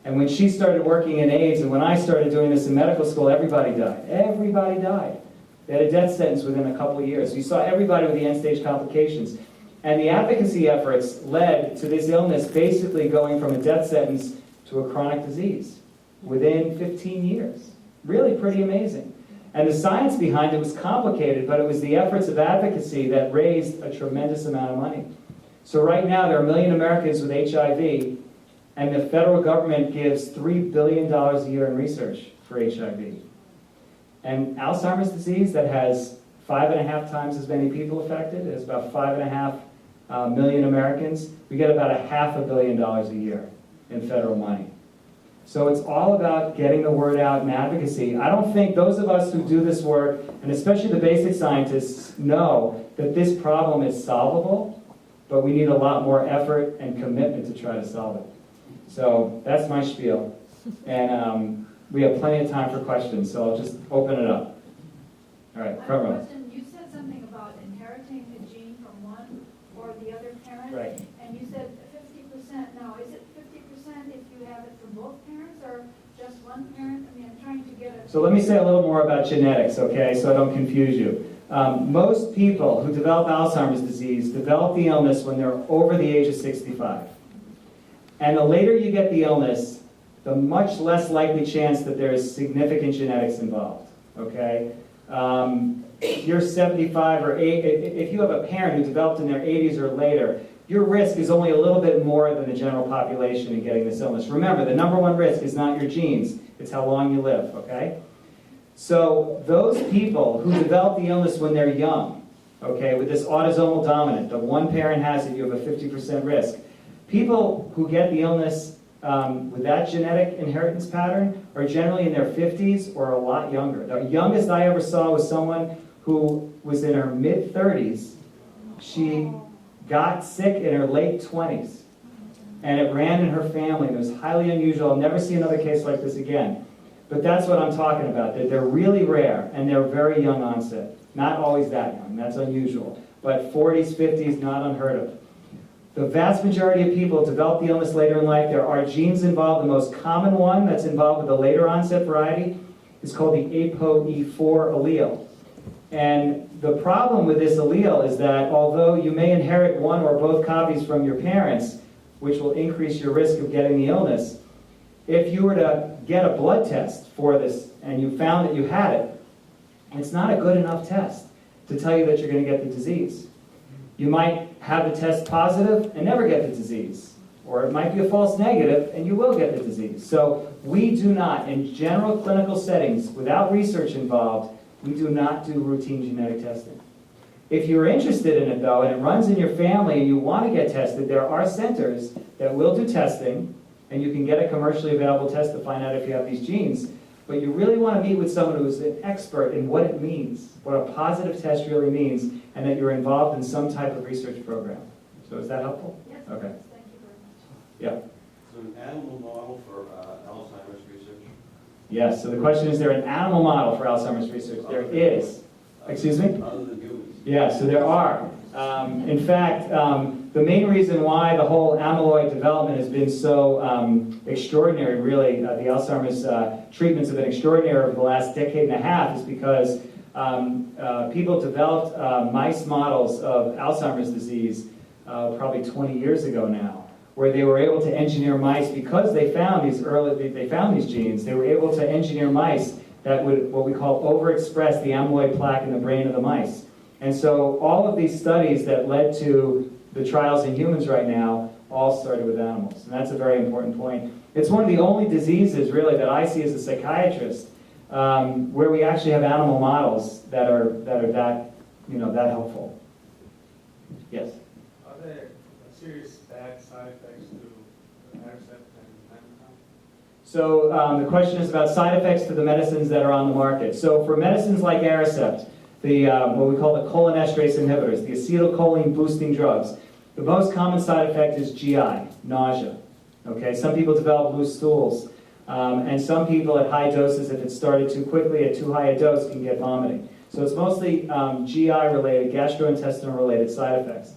S4: And when she started working in AIDS, and when I started doing this in medical school, everybody died. Everybody died. They had a death sentence within a couple of years. So you saw everybody with the end-stage complications. And the advocacy efforts led to this illness basically going from a death sentence to a chronic disease within 15 years. Really pretty amazing. And the science behind it was complicated, but it was the efforts of advocacy that raised a tremendous amount of money. So right now there are 1 million Americans with HIV, and the federal government gives $3 billion a year in research for HIV. And Alzheimer's disease, that has 5.5 times as many people affected, it has about 5.5 million Americans, we get about $500 million a year in federal money. So it's all about getting the word out and advocacy. I don't think those of us who do this work, and especially the basic scientists, know that this problem is solvable, but we need a lot more effort and commitment to try to solve it. So that's my spiel. And we have plenty of time for questions, so I'll just open it up. All right, front row.
S5: Question. You said something about inheriting a gene from one or the other parent.
S4: Right.
S5: And you said 50%. Now, is it 50% if you have it from both parents or just one parent? I mean, I'm trying to get a...
S4: So let me say a little more about genetics, okay, so I don't confuse you. Most people who develop Alzheimer's disease develop the illness when they're over the age of 65. And the later you get the illness, the much less likely chance that there is significant genetics involved, okay? If you're 75 or 8, if you have a parent who developed in their 80s or later, your risk is only a little bit more than the general population in getting this illness. Remember, the number one risk is not your genes, it's how long you live, okay? So those people who develop the illness when they're young, okay, with this autosomal dominant, the one parent has it, you have a 50% risk. People who get the illness with that genetic inheritance pattern are generally in their 50s or a lot younger. The youngest I ever saw was someone who was in her mid-30s. She got sick in her late 20s, and it ran in her family, and it was highly unusual. I'll never see another case like this again. But that's what I'm talking about. They're really rare, and they're very young onset. Not always that young, that's unusual. But 40s, 50s, not unheard of. The vast majority of people develop the illness later in life. There are genes involved. The most common one that's involved with the later onset variety is called the ApoE4 allele. And the problem with this allele is that although you may inherit one or both copies from your parents, which will increase your risk of getting the illness, if you were to get a blood test for this and you found that you had it, it's not a good enough test to tell you that you're going to get the disease. You might have the test positive and never get the disease. Or it might be a false negative and you will get the disease. So we do not, in general clinical settings, without research involved, we do not do routine genetic testing. If you're interested in it though, and it runs in your family and you want to get tested, there are centers that will do testing, and you can get a commercially available test to find out if you have these genes. But you really want to meet with someone who's an expert in what it means, what a positive test really means, and that you're involved in some type of research program. So is that helpful?
S5: Yes,
S4: Okay.
S5: thank you very much.
S4: Yeah.
S6: Is there an animal model for Alzheimer's research?
S4: Yes, so the question is there an animal model for Alzheimer's research? There is. Excuse me?
S6: Other than humans?
S4: Yeah, so there are. In fact, the main reason why the whole amyloid development has been so extraordinary, really, the Alzheimer's treatments have been extraordinary over the last decade and a half, is because people developed mice models of Alzheimer's disease probably 20 years ago now, where they were able to engineer mice because they found these genes. They were able to engineer mice that would, what we call, overexpress the amyloid plaque in the brain of the mice. And so all of these studies that led to the trials in humans right now all started with animals. And that's a very important point. It's one of the only diseases, really, that I see as a psychiatrist where we actually have animal models that are that helpful. Yes?
S7: Are there serious bad side effects to Aricept and Anaconda?
S4: So the question is about side effects to the medicines that are on the market. So for medicines like Aricept, what we call the cholinesterase inhibitors, the acetylcholine boosting drugs, the most common side effect is GI, nausea. Okay, some people develop loose stools, and some people at high doses, if it's started too quickly at too high a dose, can get vomiting. So it's mostly GI-related, gastrointestinal-related side effects.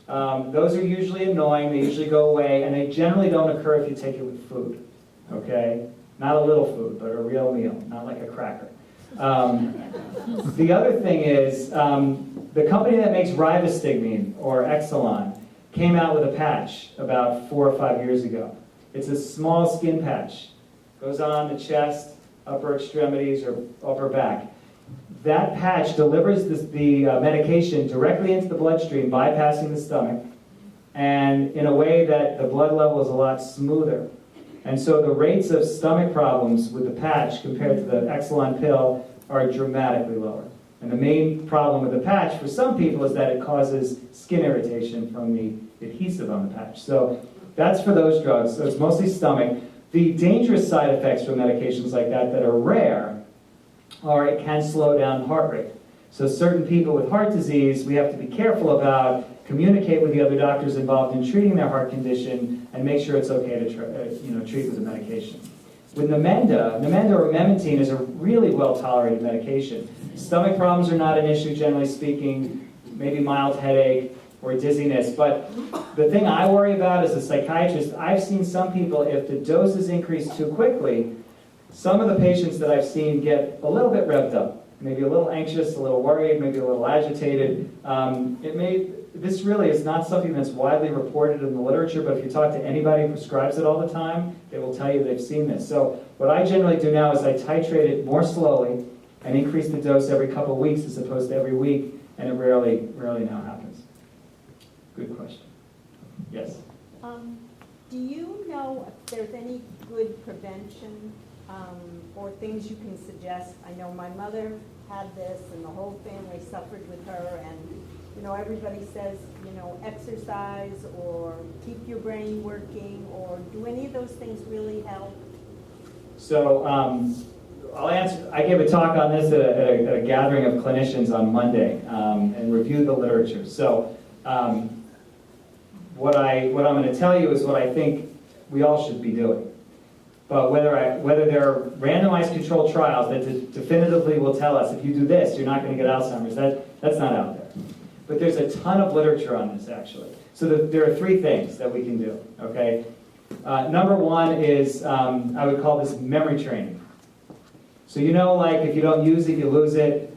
S4: Those are usually annoying, they usually go away, and they generally don't occur if you take it with food. Okay? Not a little food, but a real meal, not like a cracker. The other thing is, the company that makes ribostigmine, or Exelon, came out with a patch about 4 or 5 years ago. It's a small skin patch. Goes on the chest, upper extremities, or upper back. That patch delivers the medication directly into the bloodstream, bypassing the stomach, and in a way that the blood level is a lot smoother. And so the rates of stomach problems with the patch compared to the Exelon pill are dramatically lower. And the main problem with the patch for some people is that it causes skin irritation from the adhesive on the patch. So that's for those drugs. So it's mostly stomach. The dangerous side effects from medications like that are rare are it can slow down heart rate. So certain people with heart disease, we have to be careful about, communicate with the other doctors involved in treating their heart condition, and make sure it's okay to treat with the medication. With Namenda or memantine is a really well-tolerated medication. Stomach problems are not an issue, generally speaking, maybe mild headache or dizziness. But the thing I worry about as a psychiatrist, I've seen some people, if the dose is increased too quickly, some of the patients that I've seen get a little bit revved up, maybe a little anxious, a little worried, maybe a little agitated. This really is not something that's widely reported in the literature, but if you talk to anybody who prescribes it all the time, they will tell you they've seen this. So what I generally do now is I titrate it more slowly and increase the dose every couple of weeks as opposed to every week, and it rarely now happens. Good question. Yes?
S8: Do you know if there's any good prevention or things you can suggest? I know my mother had this and the whole family suffered with her, and everybody says, exercise or keep your brain working, or do any of those things really help?
S4: So I'll answer. I gave a talk on this at a gathering of clinicians on Monday and reviewed the literature. So what I'm going to tell you is what I think we all should be doing. But whether there are randomized controlled trials that definitively will tell us if you do this, you're not going to get Alzheimer's, that's not out there. But there's a ton of literature on this, actually. So there are 3 things that we can do, okay? Number one is, I would call this memory training. So like if you don't use it, you lose it.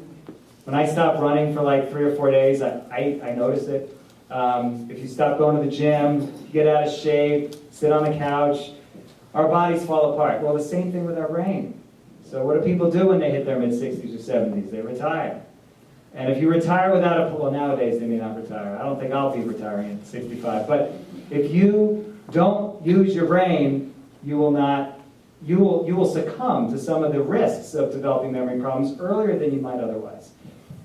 S4: When I stopped running for like 3 or 4 days, I noticed it. If you stop going to the gym, you get out of shape, sit on the couch, our bodies fall apart. Well, the same thing with our brain. So what do people do when they hit their mid-60s or 70s? They retire. And if you retire without well, nowadays they may not retire. I don't think I'll be retiring at 65. But if you don't use your brain, you will succumb to some of the risks of developing memory problems earlier than you might otherwise.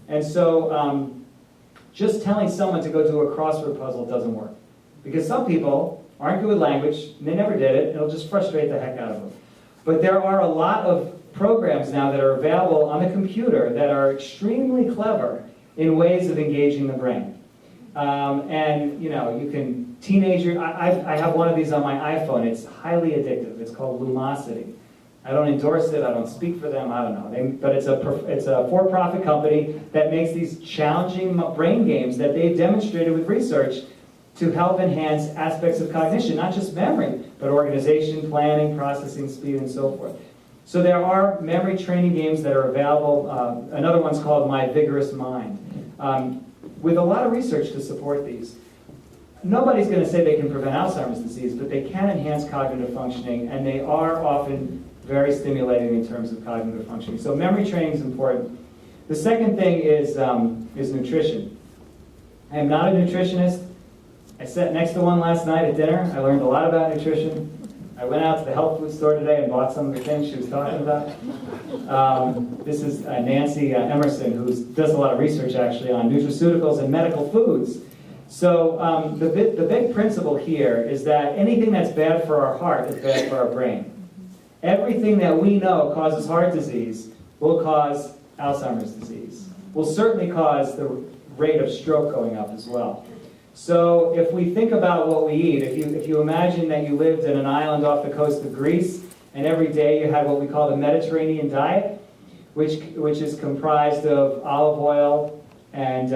S4: And so just telling someone to go do a crossword puzzle doesn't work. Because some people aren't good with language, and they never did it, it'll just frustrate the heck out of them. But there are a lot of programs now that are available on the computer that are extremely clever in ways of engaging the brain. And you can, I have one of these on my iPhone. It's highly addictive. It's called Lumosity. I don't endorse it. I don't speak for them. I don't know. But it's a for-profit company that makes these challenging brain games that they've demonstrated with research to help enhance aspects of cognition, not just memory, but organization, planning, processing speed, and so forth. So there are memory training games that are available. Another one's called My Vigorous Mind, with a lot of research to support these. Nobody's going to say they can prevent Alzheimer's disease, but they can enhance cognitive functioning, and they are often very stimulating in terms of cognitive functioning. So memory training is important. The second thing is nutrition. I am not a nutritionist. I sat next to one last night at dinner. I learned a lot about nutrition. I went out to the health food store today and bought some of the things she was talking about. This is Nancy Emerson, who does a lot of research actually on nutraceuticals and medical foods. So the big principle here is that anything that's bad for our heart is bad for our brain. Everything that we know causes heart disease will cause Alzheimer's disease. Will certainly cause the rate of stroke going up as well. So if we think about what we eat, if you imagine that you lived in an island off the coast of Greece, and every day you had what we call the Mediterranean diet, which is comprised of olive oil and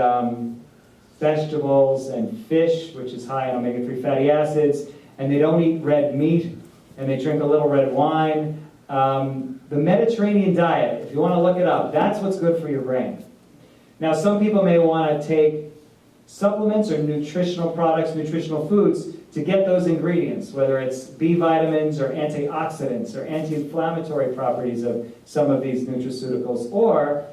S4: vegetables and fish, which is high in omega-3 fatty acids, and they don't eat red meat, and they drink a little red wine, The Mediterranean diet, if you want to look it up, that's what's good for your brain. Now, some people may want to take supplements or nutritional products, nutritional foods, to get those ingredients, whether it's B vitamins or antioxidants or anti-inflammatory properties of some of these nutraceuticals, or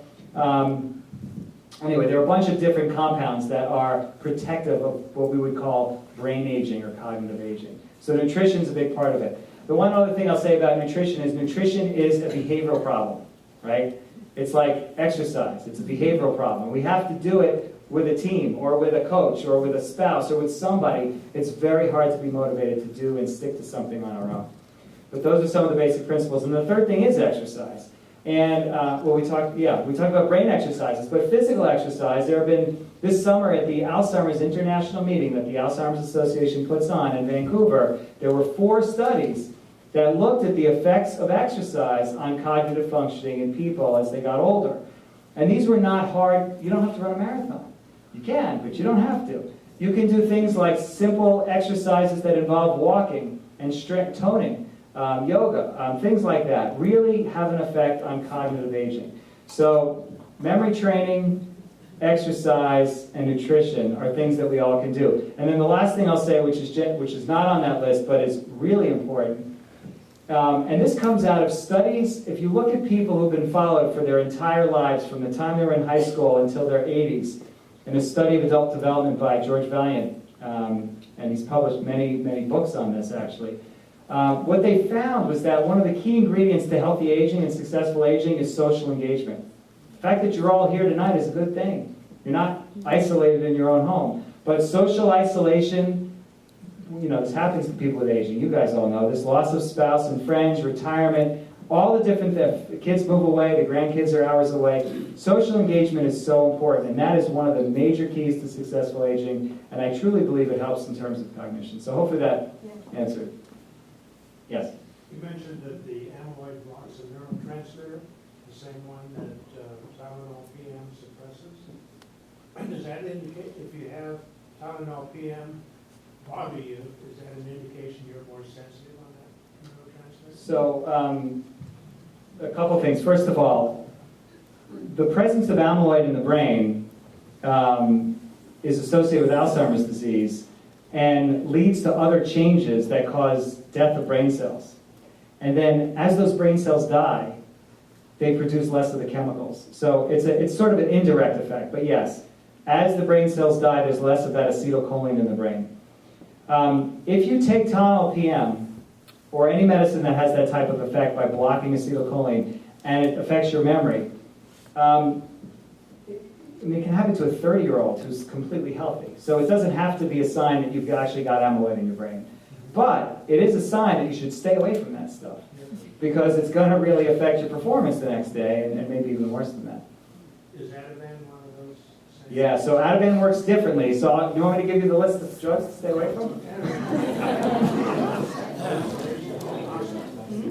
S4: anyway, there are a bunch of different compounds that are protective of what we would call brain aging or cognitive aging. So nutrition is a big part of it. The one other thing I'll say about nutrition is a behavioral problem, right? It's like exercise. It's a behavioral problem. We have to do it with a team or with a coach or with a spouse or with somebody. It's very hard to be motivated to do and stick to something on our own. But those are some of the basic principles. And the third thing is exercise. And we talk about brain exercises, but physical exercise. There have been, this summer at the Alzheimer's International Meeting that the Alzheimer's Association puts on in Vancouver, there were 4 studies that looked at the effects of exercise on cognitive functioning in people as they got older. And these were not hard. You don't have to run a marathon. You can, but you don't have to. You can do things like simple exercises that involve walking and strength toning, yoga, things like that really have an effect on cognitive aging. So memory training, exercise, and nutrition are things that we all can do. And then the last thing I'll say, which is not on that list, but is really important, and this comes out of studies. If you look at people who've been followed for their entire lives, from the time they were in high school until their 80s, in a study of adult development by George Valiant, and he's published many, many books on this, actually. What they found was that one of the key ingredients to healthy aging and successful aging is social engagement. The fact that you're all here tonight is a good thing. You're not isolated in your own home. But social isolation, this happens to people with aging. You guys all know this. Loss of spouse and friends, retirement, all the different things. The kids move away, the grandkids are hours away. Social engagement is so important, and that is one of the major keys to successful aging, and I truly believe it helps in terms of cognition. So hopefully that answered. Yes?
S9: You mentioned that the amyloid blocks a neurotransmitter, the same one that Tylenol PM suppresses. Does that indicate, if you have Tylenol PM bother you, is that an indication you're more sensitive on that neurotransmitter?
S4: So, a couple things. First of all, the presence of amyloid in the brain is associated with Alzheimer's disease and leads to other changes that cause death of brain cells. And then as those brain cells die, they produce less of the chemicals. So it's sort of an indirect effect, but yes, as the brain cells die, there's less of that acetylcholine in the brain. If you take Tylenol PM, or any medicine that has that type of effect by blocking acetylcholine, and it affects your memory, it can happen to a 30-year-old who's completely healthy. So it doesn't have to be a sign that you've actually got amyloid in your brain. But it is a sign that you should stay away from that stuff, because it's going to really affect your performance the next day, and maybe even worse than that.
S9: Is Ativan one of those?
S4: Yeah, so Ativan works differently. So you want me to give you the list of drugs to stay away from?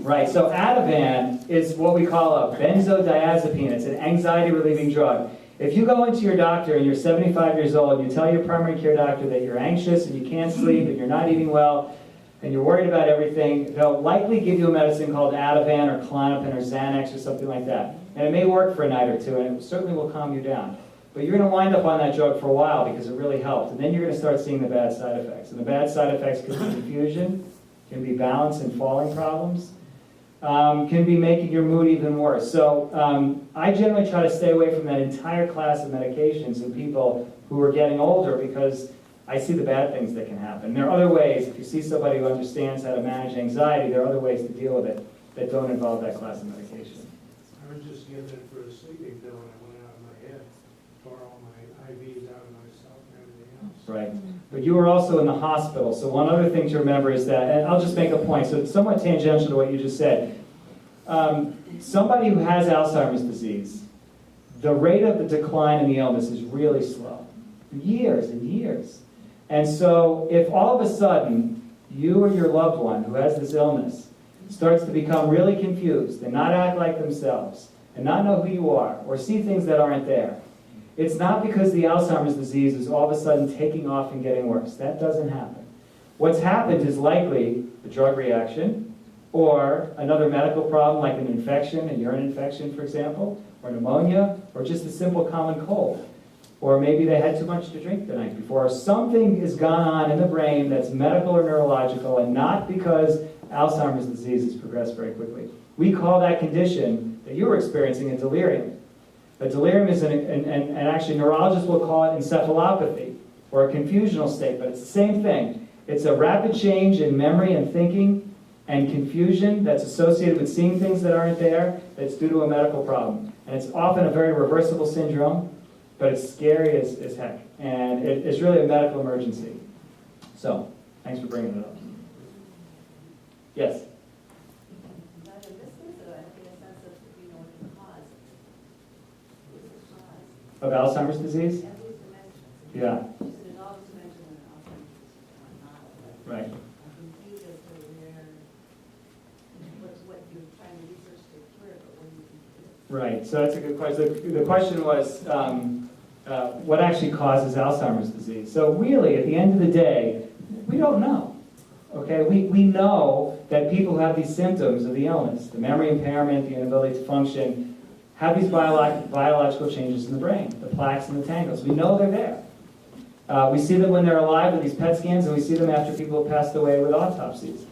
S4: Right, so Ativan is what we call a benzodiazepine. It's an anxiety-relieving drug. If you go into your doctor and you're 75 years old and you tell your primary care doctor that you're anxious and you can't sleep and you're not eating well and you're worried about everything, they'll likely give you a medicine called Ativan or Klonopin or Xanax or something like that. And it may work for a night or two, and it certainly will calm you down. But you're going to wind up on that drug for a while because it really helped. And then you're going to start seeing the bad side effects. And the bad side effects can be confusion, can be balance and falling problems, can be making your mood even worse. So I generally try to stay away from that entire class of medications in people who are getting older because I see the bad things that can happen. There are other ways. If you see somebody who understands how to manage anxiety, there are other ways to deal with it that don't involve that class of medication.
S9: I was just given it for a sleeping pill and it went out of my head, tore all my IVs out of myself and everything else.
S4: Right. But you were also in the hospital. So one other thing to remember is that, and I'll just make a point, so it's somewhat tangential to what you just said. Somebody who has Alzheimer's disease, the rate of the decline in the illness is really slow. Years and years. And so if all of a sudden you or your loved one who has this illness starts to become really confused and not act like themselves and not know who you are or see things that aren't there, it's not because the Alzheimer's disease is all of a sudden taking off and getting worse. That doesn't happen. What's happened is likely a drug reaction, or another medical problem like an infection, a urine infection, for example, or pneumonia, or just a simple common cold. Or maybe they had too much to drink the night before. Or something has gone on in the brain that's medical or neurological, and not because Alzheimer's disease has progressed very quickly. We call that condition that you were experiencing a delirium. A delirium is and actually neurologists will call it encephalopathy, or a confusional state, but it's the same thing. It's a rapid change in memory and thinking and confusion that's associated with seeing things that aren't there, that's due to a medical problem. And it's often a very reversible syndrome, but it's scary as heck. And it's really a medical emergency. So, thanks for bringing it up. Yes?
S10: But in this case, I think a sense of, you know, what the cause.
S4: Of Alzheimer's disease?
S10: At least dementia.
S4: Yeah,
S10: She said there's always dementia when Alzheimer's is not.
S4: right.
S10: I'm confused as to what you're trying to research to cure, but what do you think it is?
S4: Right, so that's a good question. The question was, what actually causes Alzheimer's disease? So really, at the end of the day, we don't know. Okay, we know that people who have these symptoms of the illness, the memory impairment, the inability to function, have these biological changes in the brain, the plaques and the tangles. We know they're there. We see them when they're alive with these PET scans, and we see them after people have passed away with autopsies.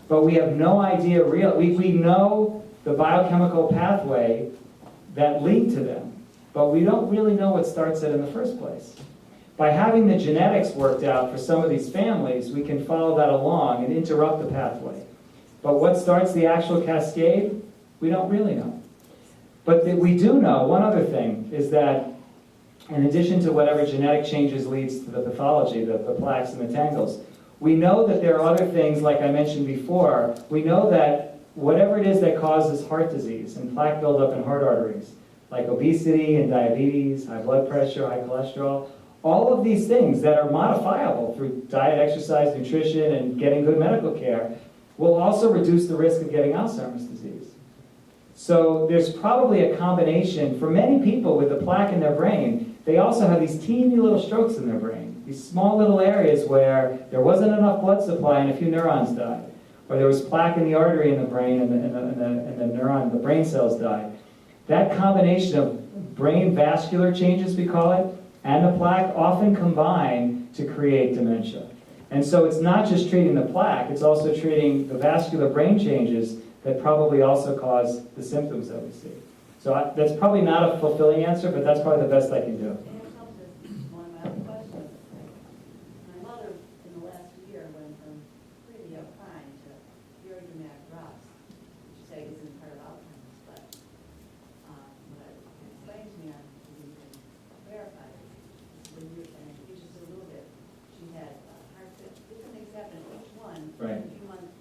S4: But we have no idea we know the biochemical pathway that lead to them, but we don't really know what starts it in the first place. By having the genetics worked out for some of these families, we can follow that along and interrupt the pathway. But what starts the actual cascade, we don't really know. But we do know one other thing, is that in addition to whatever genetic changes leads to the pathology, the plaques and the tangles, we know that there are other things, like I mentioned before. We know that whatever it is that causes heart disease and plaque buildup in heart arteries, like obesity and diabetes, high blood pressure, high cholesterol, all of these things that are modifiable through diet, exercise, nutrition, and getting good medical care will also reduce the risk of getting Alzheimer's disease. So there's probably a combination. For many people with the plaque in their brain, they also have these teeny little strokes in their brain, these small little areas where there wasn't enough blood supply and a few neurons died, or there was plaque in the artery in the brain and the brain cells died. That combination of brain vascular changes, we call it, and the plaque often combine to create dementia. And so it's not just treating the plaque, it's also treating the vascular brain changes that probably also cause the symptoms that we see. So that's probably not a fulfilling answer, but that's probably the best I can do.
S10: And it helps us, one of my other questions, my mother in the last year went from pretty crying to very dramatic drops, which you say isn't part of Alzheimer's, but what I explained to me, I didn't even verify it, when you were saying, just a little bit, she had heart failure, different things happened, each one,
S4: Right.
S10: in a few months,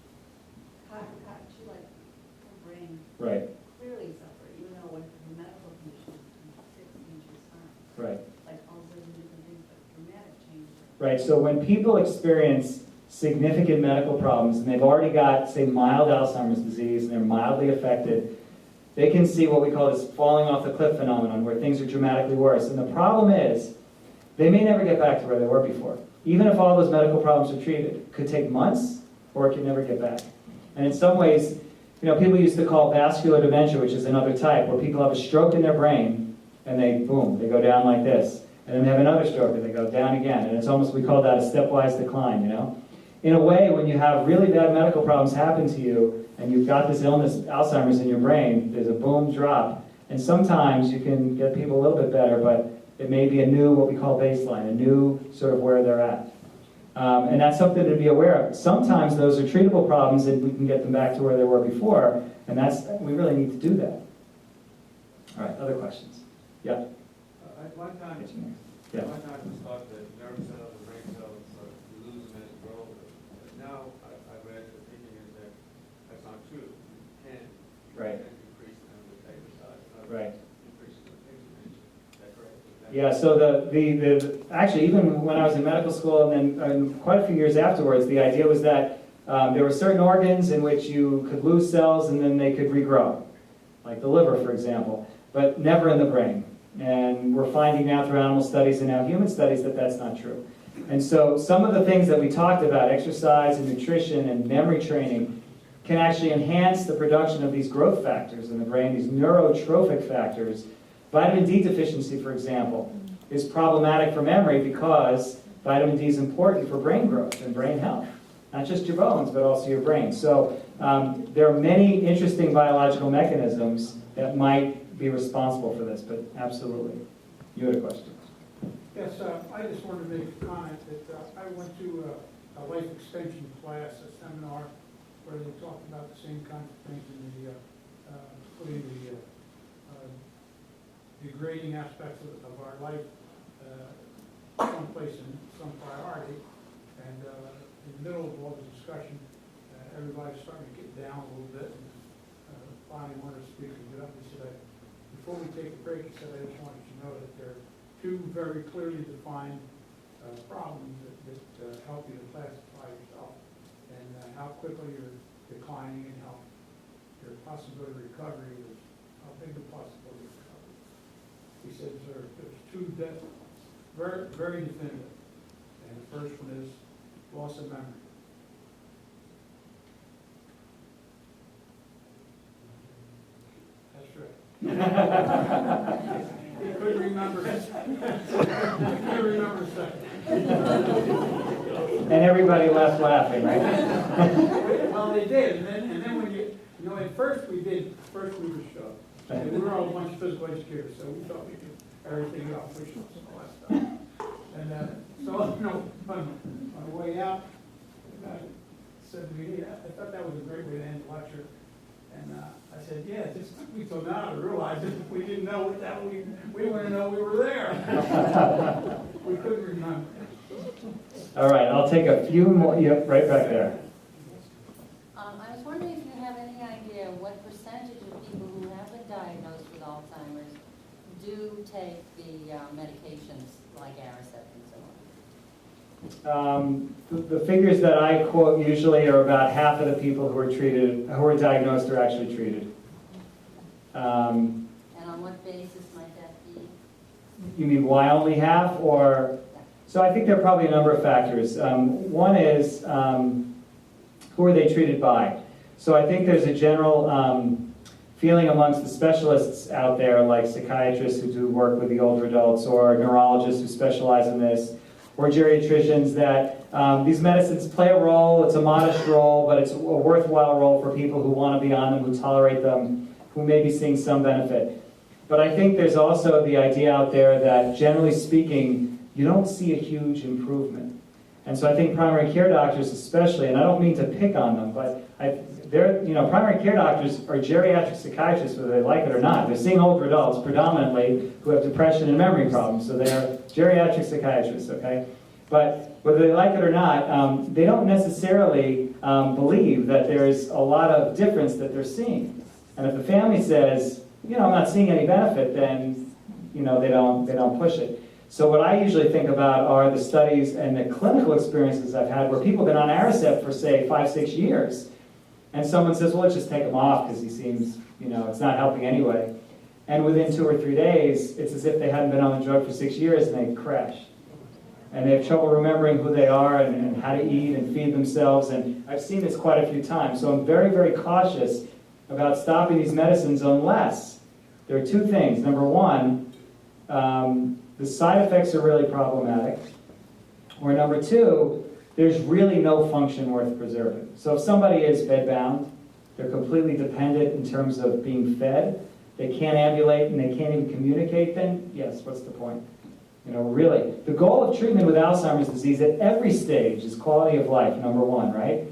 S10: she like, her brain
S4: Right,
S10: clearly suffered, even though with her medical condition, 16 she was fine.
S4: right.
S10: Like all sorts of different things, but dramatic changes.
S4: Right, so when people experience significant medical problems, and they've already got, say, mild Alzheimer's disease, and they're mildly affected, they can see what we call this falling off the cliff phenomenon, where things are dramatically worse. And the problem is, they may never get back to where they were before. Even if all those medical problems are treated, it could take months, or it could never get back. And in some ways, people used to call vascular dementia, which is another type, where people have a stroke in their brain, and they go down like this. And then they have another stroke, and they go down again. And it's almost, we call that a stepwise decline, In a way, when you have really bad medical problems happen to you, and you've got this illness, Alzheimer's in your brain, there's a boom drop. And sometimes you can get people a little bit better, but it may be a new, what we call baseline, a new sort of where they're at. And that's something to be aware of. Sometimes those are treatable problems and we can get them back to where they were before, and we really need to do that. All right, other questions? Yeah?
S6: At one time,
S4: Yeah.
S6: one time it was thought that nerve cells and brain cells, you lose them as you grow older. But now, I read the thinking is that that's not true. You can
S4: Right.
S6: increase them with exercise.
S4: Right.
S6: Increase the exercise. Is that correct?
S4: Yeah, so actually, even when I was in medical school and then quite a few years afterwards, the idea was that there were certain organs in which you could lose cells and then they could regrow, like the liver, for example, but never in the brain. And we're finding now through animal studies and now human studies that that's not true. And so some of the things that we talked about, exercise and nutrition and memory training, can actually enhance the production of these growth factors in the brain, these neurotrophic factors. Vitamin D deficiency, for example, is problematic for memory because vitamin D is important for brain growth and brain health. Not just your bones, but also your brain. So there are many interesting biological mechanisms that might be responsible for this, but absolutely. You had a question.
S9: Yes, I just wanted to make a comment that I went to a life extension class, a seminar, where they talked about the same kinds of things in the, putting the degrading aspects of our life someplace in some priority. And in the middle of all the discussion, everybody's starting to get down a little bit. And finally, one of the speakers got up and said, before we take a break, he said, I just wanted you to know that there are two very clearly defined problems that help you to classify yourself, and how quickly you're declining and how your possibility of recovery is, how big the possibility of recovery. He said there's two very, very definitive, and the first one is loss of memory. That's right. He couldn't remember it. He couldn't remember a second.
S4: And everybody left laughing, right?
S9: Well, they did, and then when you know, at first we were shocked. And we were all a bunch of physical educators, so we thought we could everything up, push-ups and all that stuff. And so, you know, on the way out, the guy said to me, I thought that was a great way to end the lecture. And I said, yeah, it just took me till now to realize that if we didn't know that, we wouldn't know we were there. We couldn't remember.
S4: All right, I'll take a few more. Yep, right back there.
S10: I was wondering if you have any idea what percentage of people who have been diagnosed with Alzheimer's do take the medications like Aricept and so on?
S4: The figures that I quote usually are about half of the people who are diagnosed are actually treated.
S10: And on what basis might that be?
S4: You mean why only half, or? So I think there are probably a number of factors. One is who are they treated by? So I think there's a general feeling amongst the specialists out there, like psychiatrists who do work with the older adults, or neurologists who specialize in this, or geriatricians, that these medicines play a role. It's a modest role, but it's a worthwhile role for people who want to be on them, who tolerate them, who may be seeing some benefit. But I think there's also the idea out there that, generally speaking, you don't see a huge improvement. And so I think primary care doctors especially, and I don't mean to pick on them, but primary care doctors are geriatric psychiatrists, whether they like it or not. They're seeing older adults predominantly who have depression and memory problems, so they're geriatric psychiatrists, okay? But whether they like it or not, they don't necessarily believe that there's a lot of difference that they're seeing. And if the family says, I'm not seeing any benefit, then they don't push it. So what I usually think about are the studies and the clinical experiences I've had where people have been on Aricept for, say, 5-6 years. And someone says, well, let's just take him off because he seems, it's not helping anyway. And within 2 or 3 days, it's as if they hadn't been on the drug for 6 years and they crash. And they have trouble remembering who they are and how to eat and feed themselves. And I've seen this quite a few times. So I'm very, very cautious about stopping these medicines unless there are 2 things. Number one, the side effects are really problematic. Or number 2, there's really no function worth preserving. So if somebody is bedbound, they're completely dependent in terms of being fed, they can't ambulate and they can't even communicate, then yes, what's the point? Really. The goal of treatment with Alzheimer's disease at every stage is quality of life, number 1, right?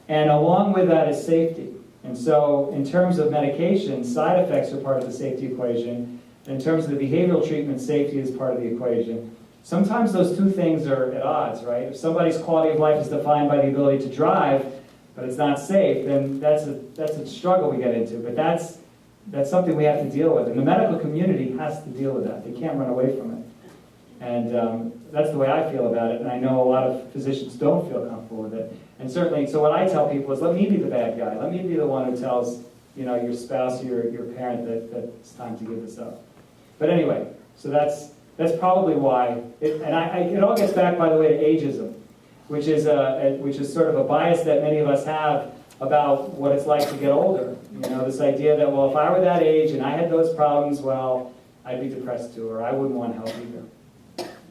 S4: And along with that is safety. And so in terms of medication, side effects are part of the safety equation. In terms of the behavioral treatment, safety is part of the equation. Sometimes those 2 things are at odds, right? If somebody's quality of life is defined by the ability to drive, but it's not safe, then that's a struggle we get into. But that's something we have to deal with. And the medical community has to deal with that. They can't run away from it. And that's the way I feel about it. And I know a lot of physicians don't feel comfortable with it. And certainly, so what I tell people is, let me be the bad guy. Let me be the one who tells your spouse or your parent that it's time to give this up. But anyway, so that's probably why. It all gets back, by the way, to ageism, which is sort of a bias that many of us have about what it's like to get older. You know, this idea that, well, if I were that age and I had those problems, well, I'd be depressed too, or I wouldn't want help either.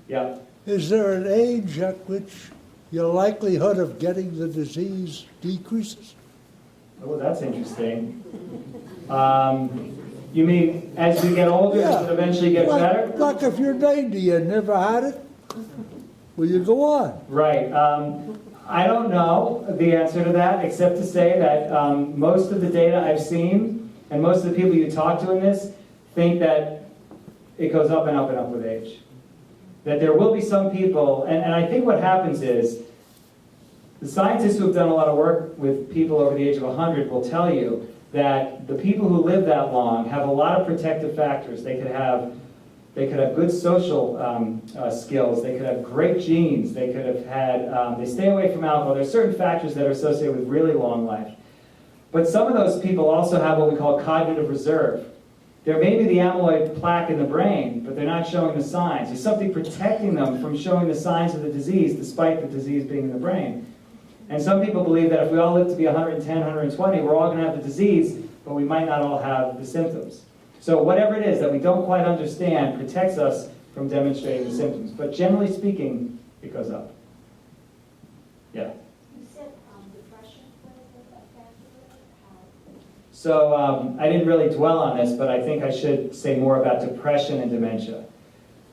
S4: Yeah.
S11: Is there an age at which your likelihood of getting the disease decreases?
S4: Oh, that's interesting. You mean as we get older, does it eventually get better?
S11: Like if you're 90 and never had it, will you go on?
S4: Right. I don't know the answer to that, except to say that most of the data I've seen, and most of the people you talk to in this, think that it goes up and up and up with age. That there will be some people, and I think what happens is, the scientists who have done a lot of work with people over the age of 100 will tell you that the people who live that long have a lot of protective factors. They could have good social skills. They could have great genes. They could have had, they stay away from alcohol. There's certain factors that are associated with really long life. But some of those people also have what we call cognitive reserve. There may be the amyloid plaque in the brain, but they're not showing the signs. There's something protecting them from showing the signs of the disease, despite the disease being in the brain. And some people believe that if we all live to be 110, 120, we're all going to have the disease, but we might not all have the symptoms. So whatever it is that we don't quite understand protects us from demonstrating the symptoms. But generally speaking, it goes up. Yeah.
S5: You said depression was a factor.
S4: So I didn't really dwell on this, but I think I should say more about depression and dementia.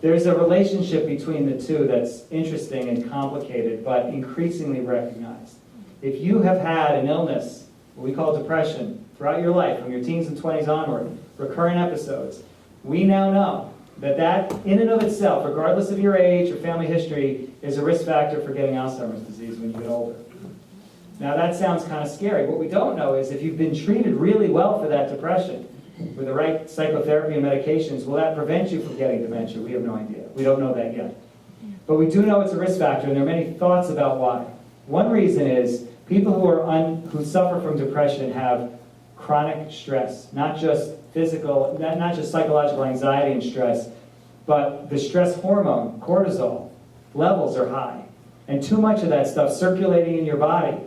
S4: There's a relationship between the two that's interesting and complicated, but increasingly recognized. If you have had an illness, what we call depression, throughout your life, from your teens and 20s onward, recurrent episodes, we now know that that, in and of itself, regardless of your age or family history, is a risk factor for getting Alzheimer's disease when you get older. Now that sounds kind of scary. What we don't know is if you've been treated really well for that depression, with the right psychotherapy and medications, will that prevent you from getting dementia? We have no idea. We don't know that yet. But we do know it's a risk factor, and there are many thoughts about why. One reason is people who suffer from depression have chronic stress, not just physical, not just psychological anxiety and stress, but the stress hormone, cortisol, levels are high. And too much of that stuff circulating in your body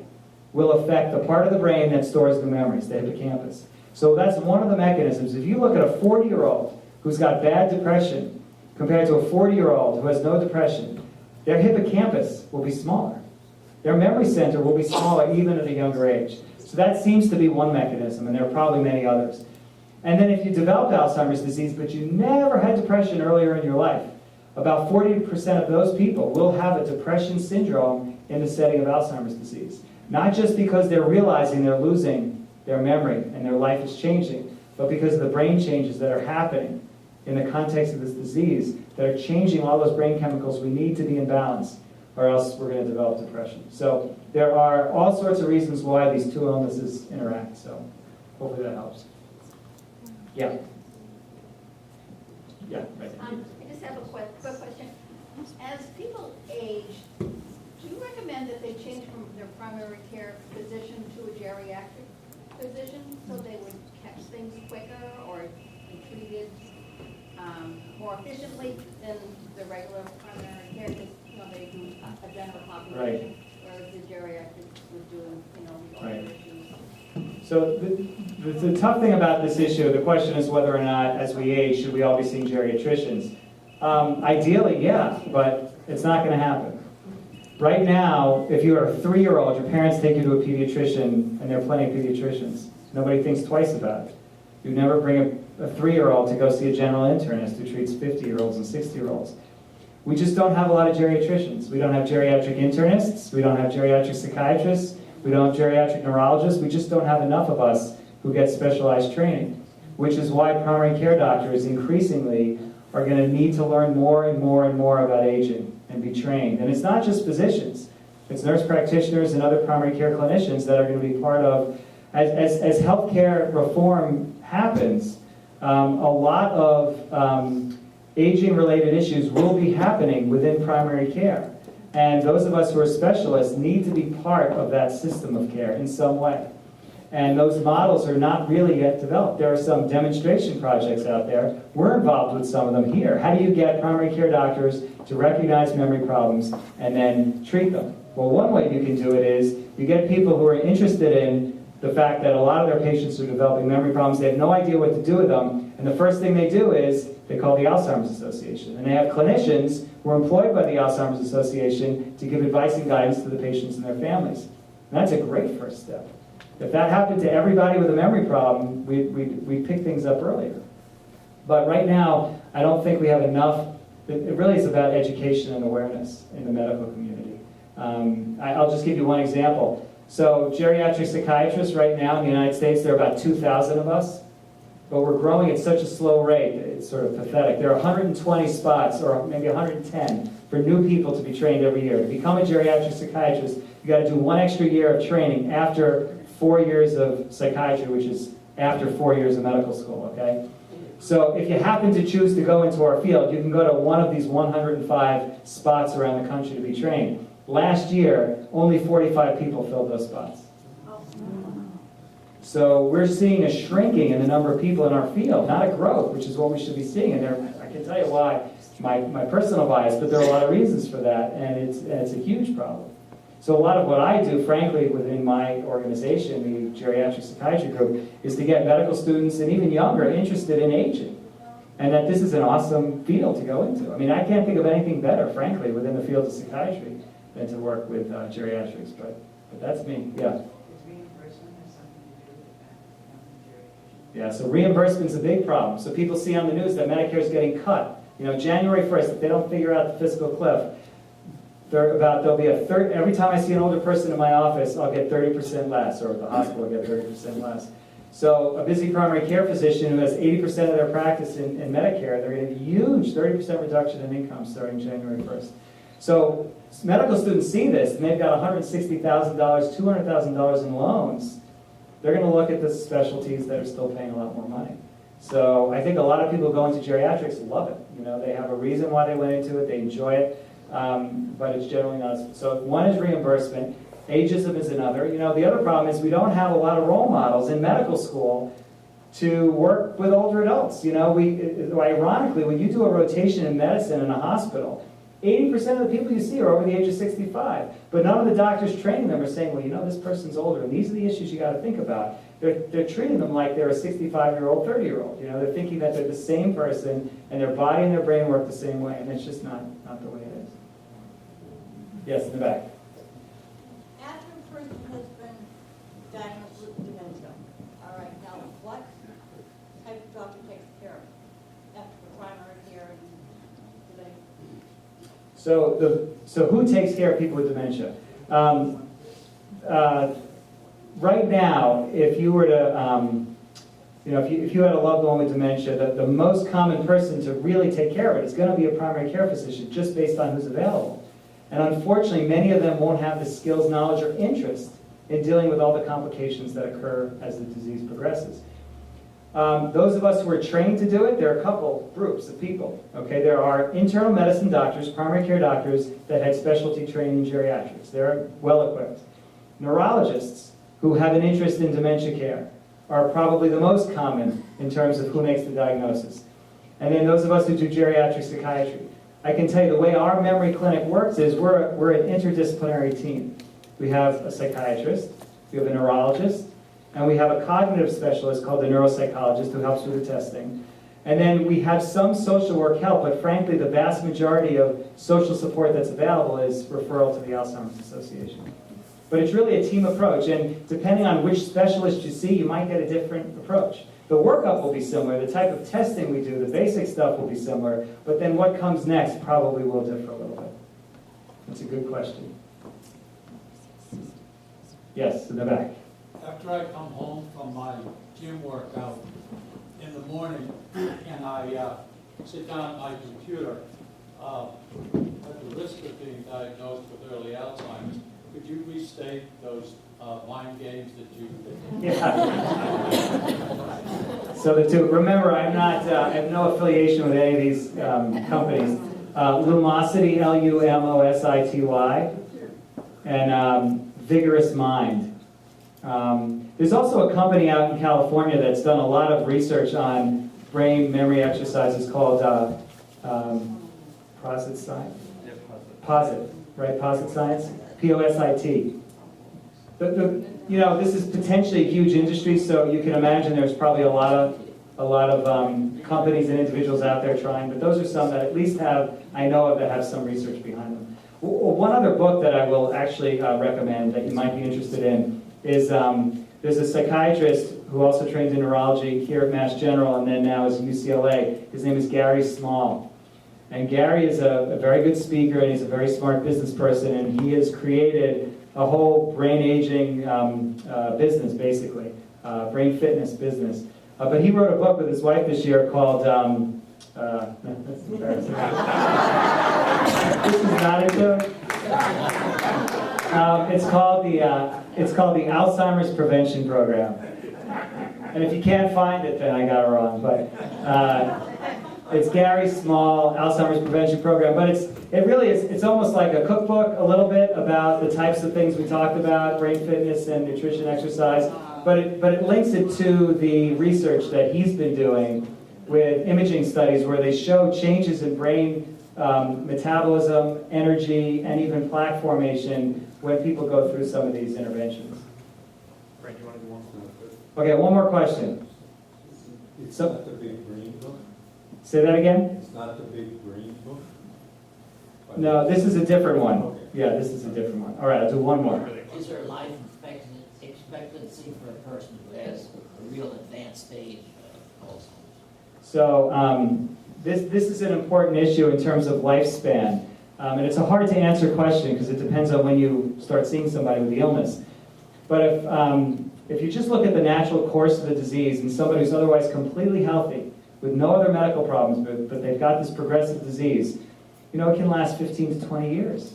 S4: will affect the part of the brain that stores the memories, the hippocampus. So that's one of the mechanisms. If you look at a 40-year-old who's got bad depression compared to a 40-year-old who has no depression, their hippocampus will be smaller. Their memory center will be smaller even at a younger age. So that seems to be one mechanism, and there are probably many others. And then if you developed Alzheimer's disease, but you never had depression earlier in your life, about 40% of those people will have a depression syndrome in the setting of Alzheimer's disease. Not just because they're realizing they're losing their memory and their life is changing, but because of the brain changes that are happening in the context of this disease that are changing all those brain chemicals we need to be in balance, or else we're going to develop depression. So there are all sorts of reasons why these two illnesses interact. So hopefully that helps. Yeah. Yeah, right.
S10: I just have a quick question. As people age, do you recommend that they change from their primary care physician to a geriatric physician so they would catch things quicker or be treated more efficiently than the regular primary care? Because they do a general population,
S4: Right.
S10: whereas the geriatrics would do the
S4: Right.
S10: older issues.
S4: So the tough thing about this issue, the question is whether or not, as we age, should we all be seeing geriatricians? Ideally, yeah, but it's not going to happen. Right now, if you're a 3-year-old, your parents take you to a pediatrician, and there are plenty of pediatricians. Nobody thinks twice about it. You never bring a 3-year-old to go see a general internist who treats 50-year-olds and 60-year-olds. We just don't have a lot of geriatricians. We don't have geriatric internists. We don't have geriatric psychiatrists. We don't have geriatric neurologists. We just don't have enough of us who get specialized training, which is why primary care doctors increasingly are going to need to learn more and more and more about aging and be trained. And it's not just physicians. It's nurse practitioners and other primary care clinicians that are going to be part of, as healthcare reform happens, a lot of aging-related issues will be happening within primary care. And those of us who are specialists need to be part of that system of care in some way. And those models are not really yet developed. There are some demonstration projects out there. We're involved with some of them here. How do you get primary care doctors to recognize memory problems and then treat them? Well, one way you can do it is you get people who are interested in the fact that a lot of their patients are developing memory problems. They have no idea what to do with them. And the first thing they do is they call the Alzheimer's Association. And they have clinicians who are employed by the Alzheimer's Association to give advice and guidance to the patients and their families. And that's a great first step. If that happened to everybody with a memory problem, we'd pick things up earlier. But right now, I don't think we have enough. It really is about education and awareness in the medical community. I'll just give you one example. So geriatric psychiatrists right now in the United States, there are about 2,000 of us, but we're growing at such a slow rate, it's sort of pathetic. There are 120 spots, or maybe 110, for new people to be trained every year. To become a geriatric psychiatrist, you got to do 1 extra year of training after 4 years of psychiatry, which is after 4 years of medical school, okay? So if you happen to choose to go into our field, you can go to one of these 105 spots around the country to be trained. Last year, only 45 people filled those spots. So we're seeing a shrinking in the number of people in our field, not a growth, which is what we should be seeing. And I can tell you why, my personal bias, but there are a lot of reasons for that, and it's a huge problem. So a lot of what I do, frankly, within my organization, the Geriatric Psychiatry Group, is to get medical students and even younger interested in aging. And that this is an awesome field to go into. I mean, I can't think of anything better, frankly, within the field of psychiatry than to work with geriatrics, but that's me, yeah.
S10: Does reimbursement have something to do with that?
S4: Yeah, so reimbursement's a big problem. So people see on the news that Medicare is getting cut. You know, January 1st, if they don't figure out the fiscal cliff, there'll be a third, every time I see an older person in my office, I'll get 30% less, or at the hospital, I'll get 30% less. So a busy primary care physician who has 80% of their practice in Medicare, they're going to get a huge 30% reduction in income starting January 1st. So medical students see this, and they've got $160,000, $200,000 in loans. They're going to look at the specialties that are still paying a lot more money. So I think a lot of people going to geriatrics love it. You know, they have a reason why they went into it, they enjoy it, but it's generally not. So one is reimbursement. Ageism is another. You know, the other problem is we don't have a lot of role models in medical school to work with older adults. You know, ironically, when you do a rotation in medicine in a hospital, 80% of the people you see are over the age of 65. But none of the doctors training them are saying, well, you know, this person's older, and these are the issues you got to think about. They're treating them like they're a 65-year-old, 30-year-old. You know, they're thinking that they're the same person, and their body and their brain work the same way, and it's just not the way it is. Yes, in the back.
S12: After a person has been diagnosed with dementia, all right, now what type of doctor takes care of it? After the primary care, do they?
S4: So who takes care of people with dementia? Right now, if you were to, if you had a loved one with dementia, the most common person to really take care of it is going to be a primary care physician, just based on who's available. And unfortunately, many of them won't have the skills, knowledge, or interest in dealing with all the complications that occur as the disease progresses. Those of us who are trained to do it, there are a couple groups of people. Okay, there are internal medicine doctors, primary care doctors that had specialty training in geriatrics. They're well equipped. Neurologists who have an interest in dementia care are probably the most common in terms of who makes the diagnosis. And then those of us who do geriatric psychiatry. I can tell you the way our memory clinic works is we're an interdisciplinary team. We have a psychiatrist, we have a neurologist, and we have a cognitive specialist called the neuropsychologist who helps with the testing. And then we have some social work help, but frankly, the vast majority of social support that's available is referral to the Alzheimer's Association. But it's really a team approach, and depending on which specialist you see, you might get a different approach. The workup will be similar, the type of testing we do, the basic stuff will be similar, but then what comes next probably will differ a little bit. That's a good question. Yes, in the back.
S13: After I come home from my gym workout in the morning and I sit down at my computer, at the risk of being diagnosed with early Alzheimer's, could you restate those mind games that you did?
S4: Yeah. So the two, remember, I have no affiliation with any of these companies. Lumosity, Lumosity, and Vigorous Mind. There's also a company out in California that's done a lot of research on brain memory exercises called Posit Science. Posit, right? Posit Science. POSIT. You know, this is potentially a huge industry, so you can imagine there's probably a lot of companies and individuals out there trying, but those are some that at least I know of that have some research behind them. One other book that I will actually recommend that you might be interested in is there's a psychiatrist who also trained in neurology here at Mass General and then now is at UCLA. His name is Gary Small. And Gary is a very good speaker and he's a very smart business person, and he has created a whole brain aging business, basically, brain fitness business. But he wrote a book with his wife this year called, that's embarrassing. This is not a joke. It's called the Alzheimer's Prevention Program. And if you can't find it, then I got it wrong. But it's Gary Small, Alzheimer's Prevention Program. But it really is, it's almost like a cookbook a little bit about the types of things we talked about, brain fitness and nutrition, exercise. But it links it to the research that he's been doing with imaging studies where they show changes in brain metabolism, energy, and even plaque formation when people go through some of these interventions.
S6: Frank, you want to do one?
S4: Okay, one more question.
S11: It's not the big green book?
S4: Say that again?
S11: It's not the big green book?
S4: No, this is a different one.
S11: Okay.
S4: Yeah, this is a different one. All right, I'll do one more.
S14: Is there life expectancy for a person who has a real advanced stage of Alzheimer's?
S4: So this is an important issue in terms of lifespan. And it's a hard to answer question because it depends on when you start seeing somebody with the illness. But if you just look at the natural course of the disease and somebody who's otherwise completely healthy with no other medical problems, but they've got this progressive disease, you know, it can last 15 to 20 years.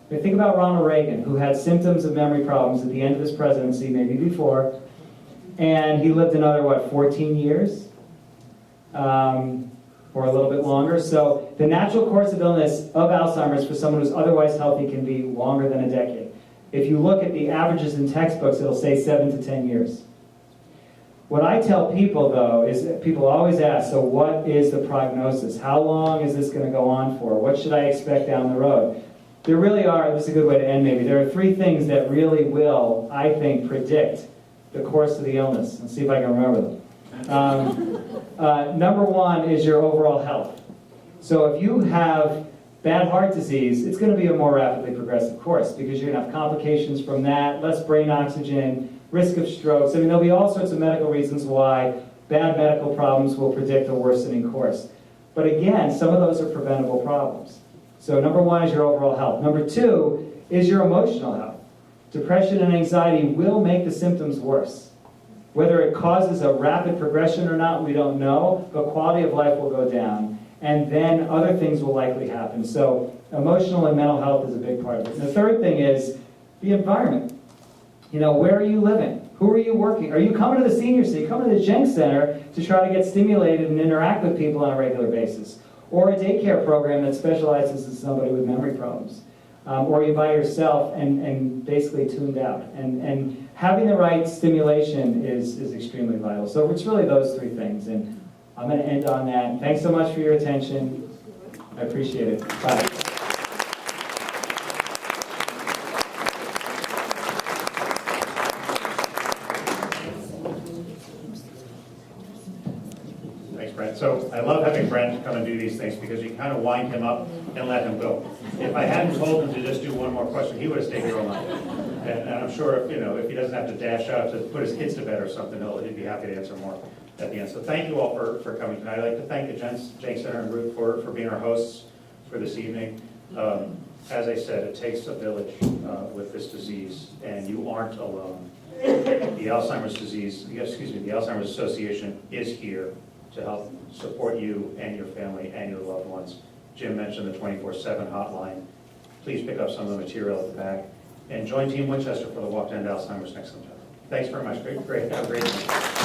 S4: I mean, think about Ronald Reagan, who had symptoms of memory problems at the end of his presidency, maybe before, and he lived another, 14 years? Or a little bit longer. So the natural course of illness of Alzheimer's for someone who's otherwise healthy can be longer than a decade. If you look at the averages in textbooks, it'll say 7 to 10 years. What I tell people, though, is that people always ask, so what is the prognosis? How long is this going to go on for? What should I expect down the road? There really are, this is a good way to end maybe, there are 3 things that really will, I think, predict the course of the illness. Let's see if I can remember them. Number 1 is your overall health. So if you have bad heart disease, it's going to be a more rapidly progressive course because you're going to have complications from that, less brain oxygen, risk of strokes. I mean, there'll be all sorts of medical reasons why bad medical problems will predict a worsening course. But again, some of those are preventable problems. So number 1 is your overall health. Number 2 is your emotional health. Depression and anxiety will make the symptoms worse. Whether it causes a rapid progression or not, we don't know, but quality of life will go down. And then other things will likely happen. So emotional and mental health is a big part of it. And the third thing is the environment. You know, where are you living? Who are you working? Are you coming to the senior center? You come to the Jenks Center to try to get stimulated and interact with people on a regular basis. Or a daycare program that specializes in somebody with memory problems. Or you by yourself and basically tuned out. And having the right stimulation is extremely vital. So it's really those 3 things. And I'm going to end on that. Thanks so much for your attention. I appreciate it. Bye.
S2: Thanks, Brent. So I love having Brent come and do these things because you kind of wind him up and let him go. If I hadn't told him to just do one more question, he would have stayed here all night. And I'm sure if he doesn't have to dash out to put his kids to bed or something, he'd be happy to answer more at the end. So thank you all for coming tonight. I'd like to thank the Jenks Center and group for being our hosts for this evening. As I said, it takes a village with this disease, and you aren't alone. The Alzheimer's Association is here to help support you and your family and your loved ones. Jim mentioned the 24/7 hotline. Please pick up some of the material at the back. And join Team Winchester for the Walk to End Alzheimer's next September. Thanks very much. Great. Have a great night.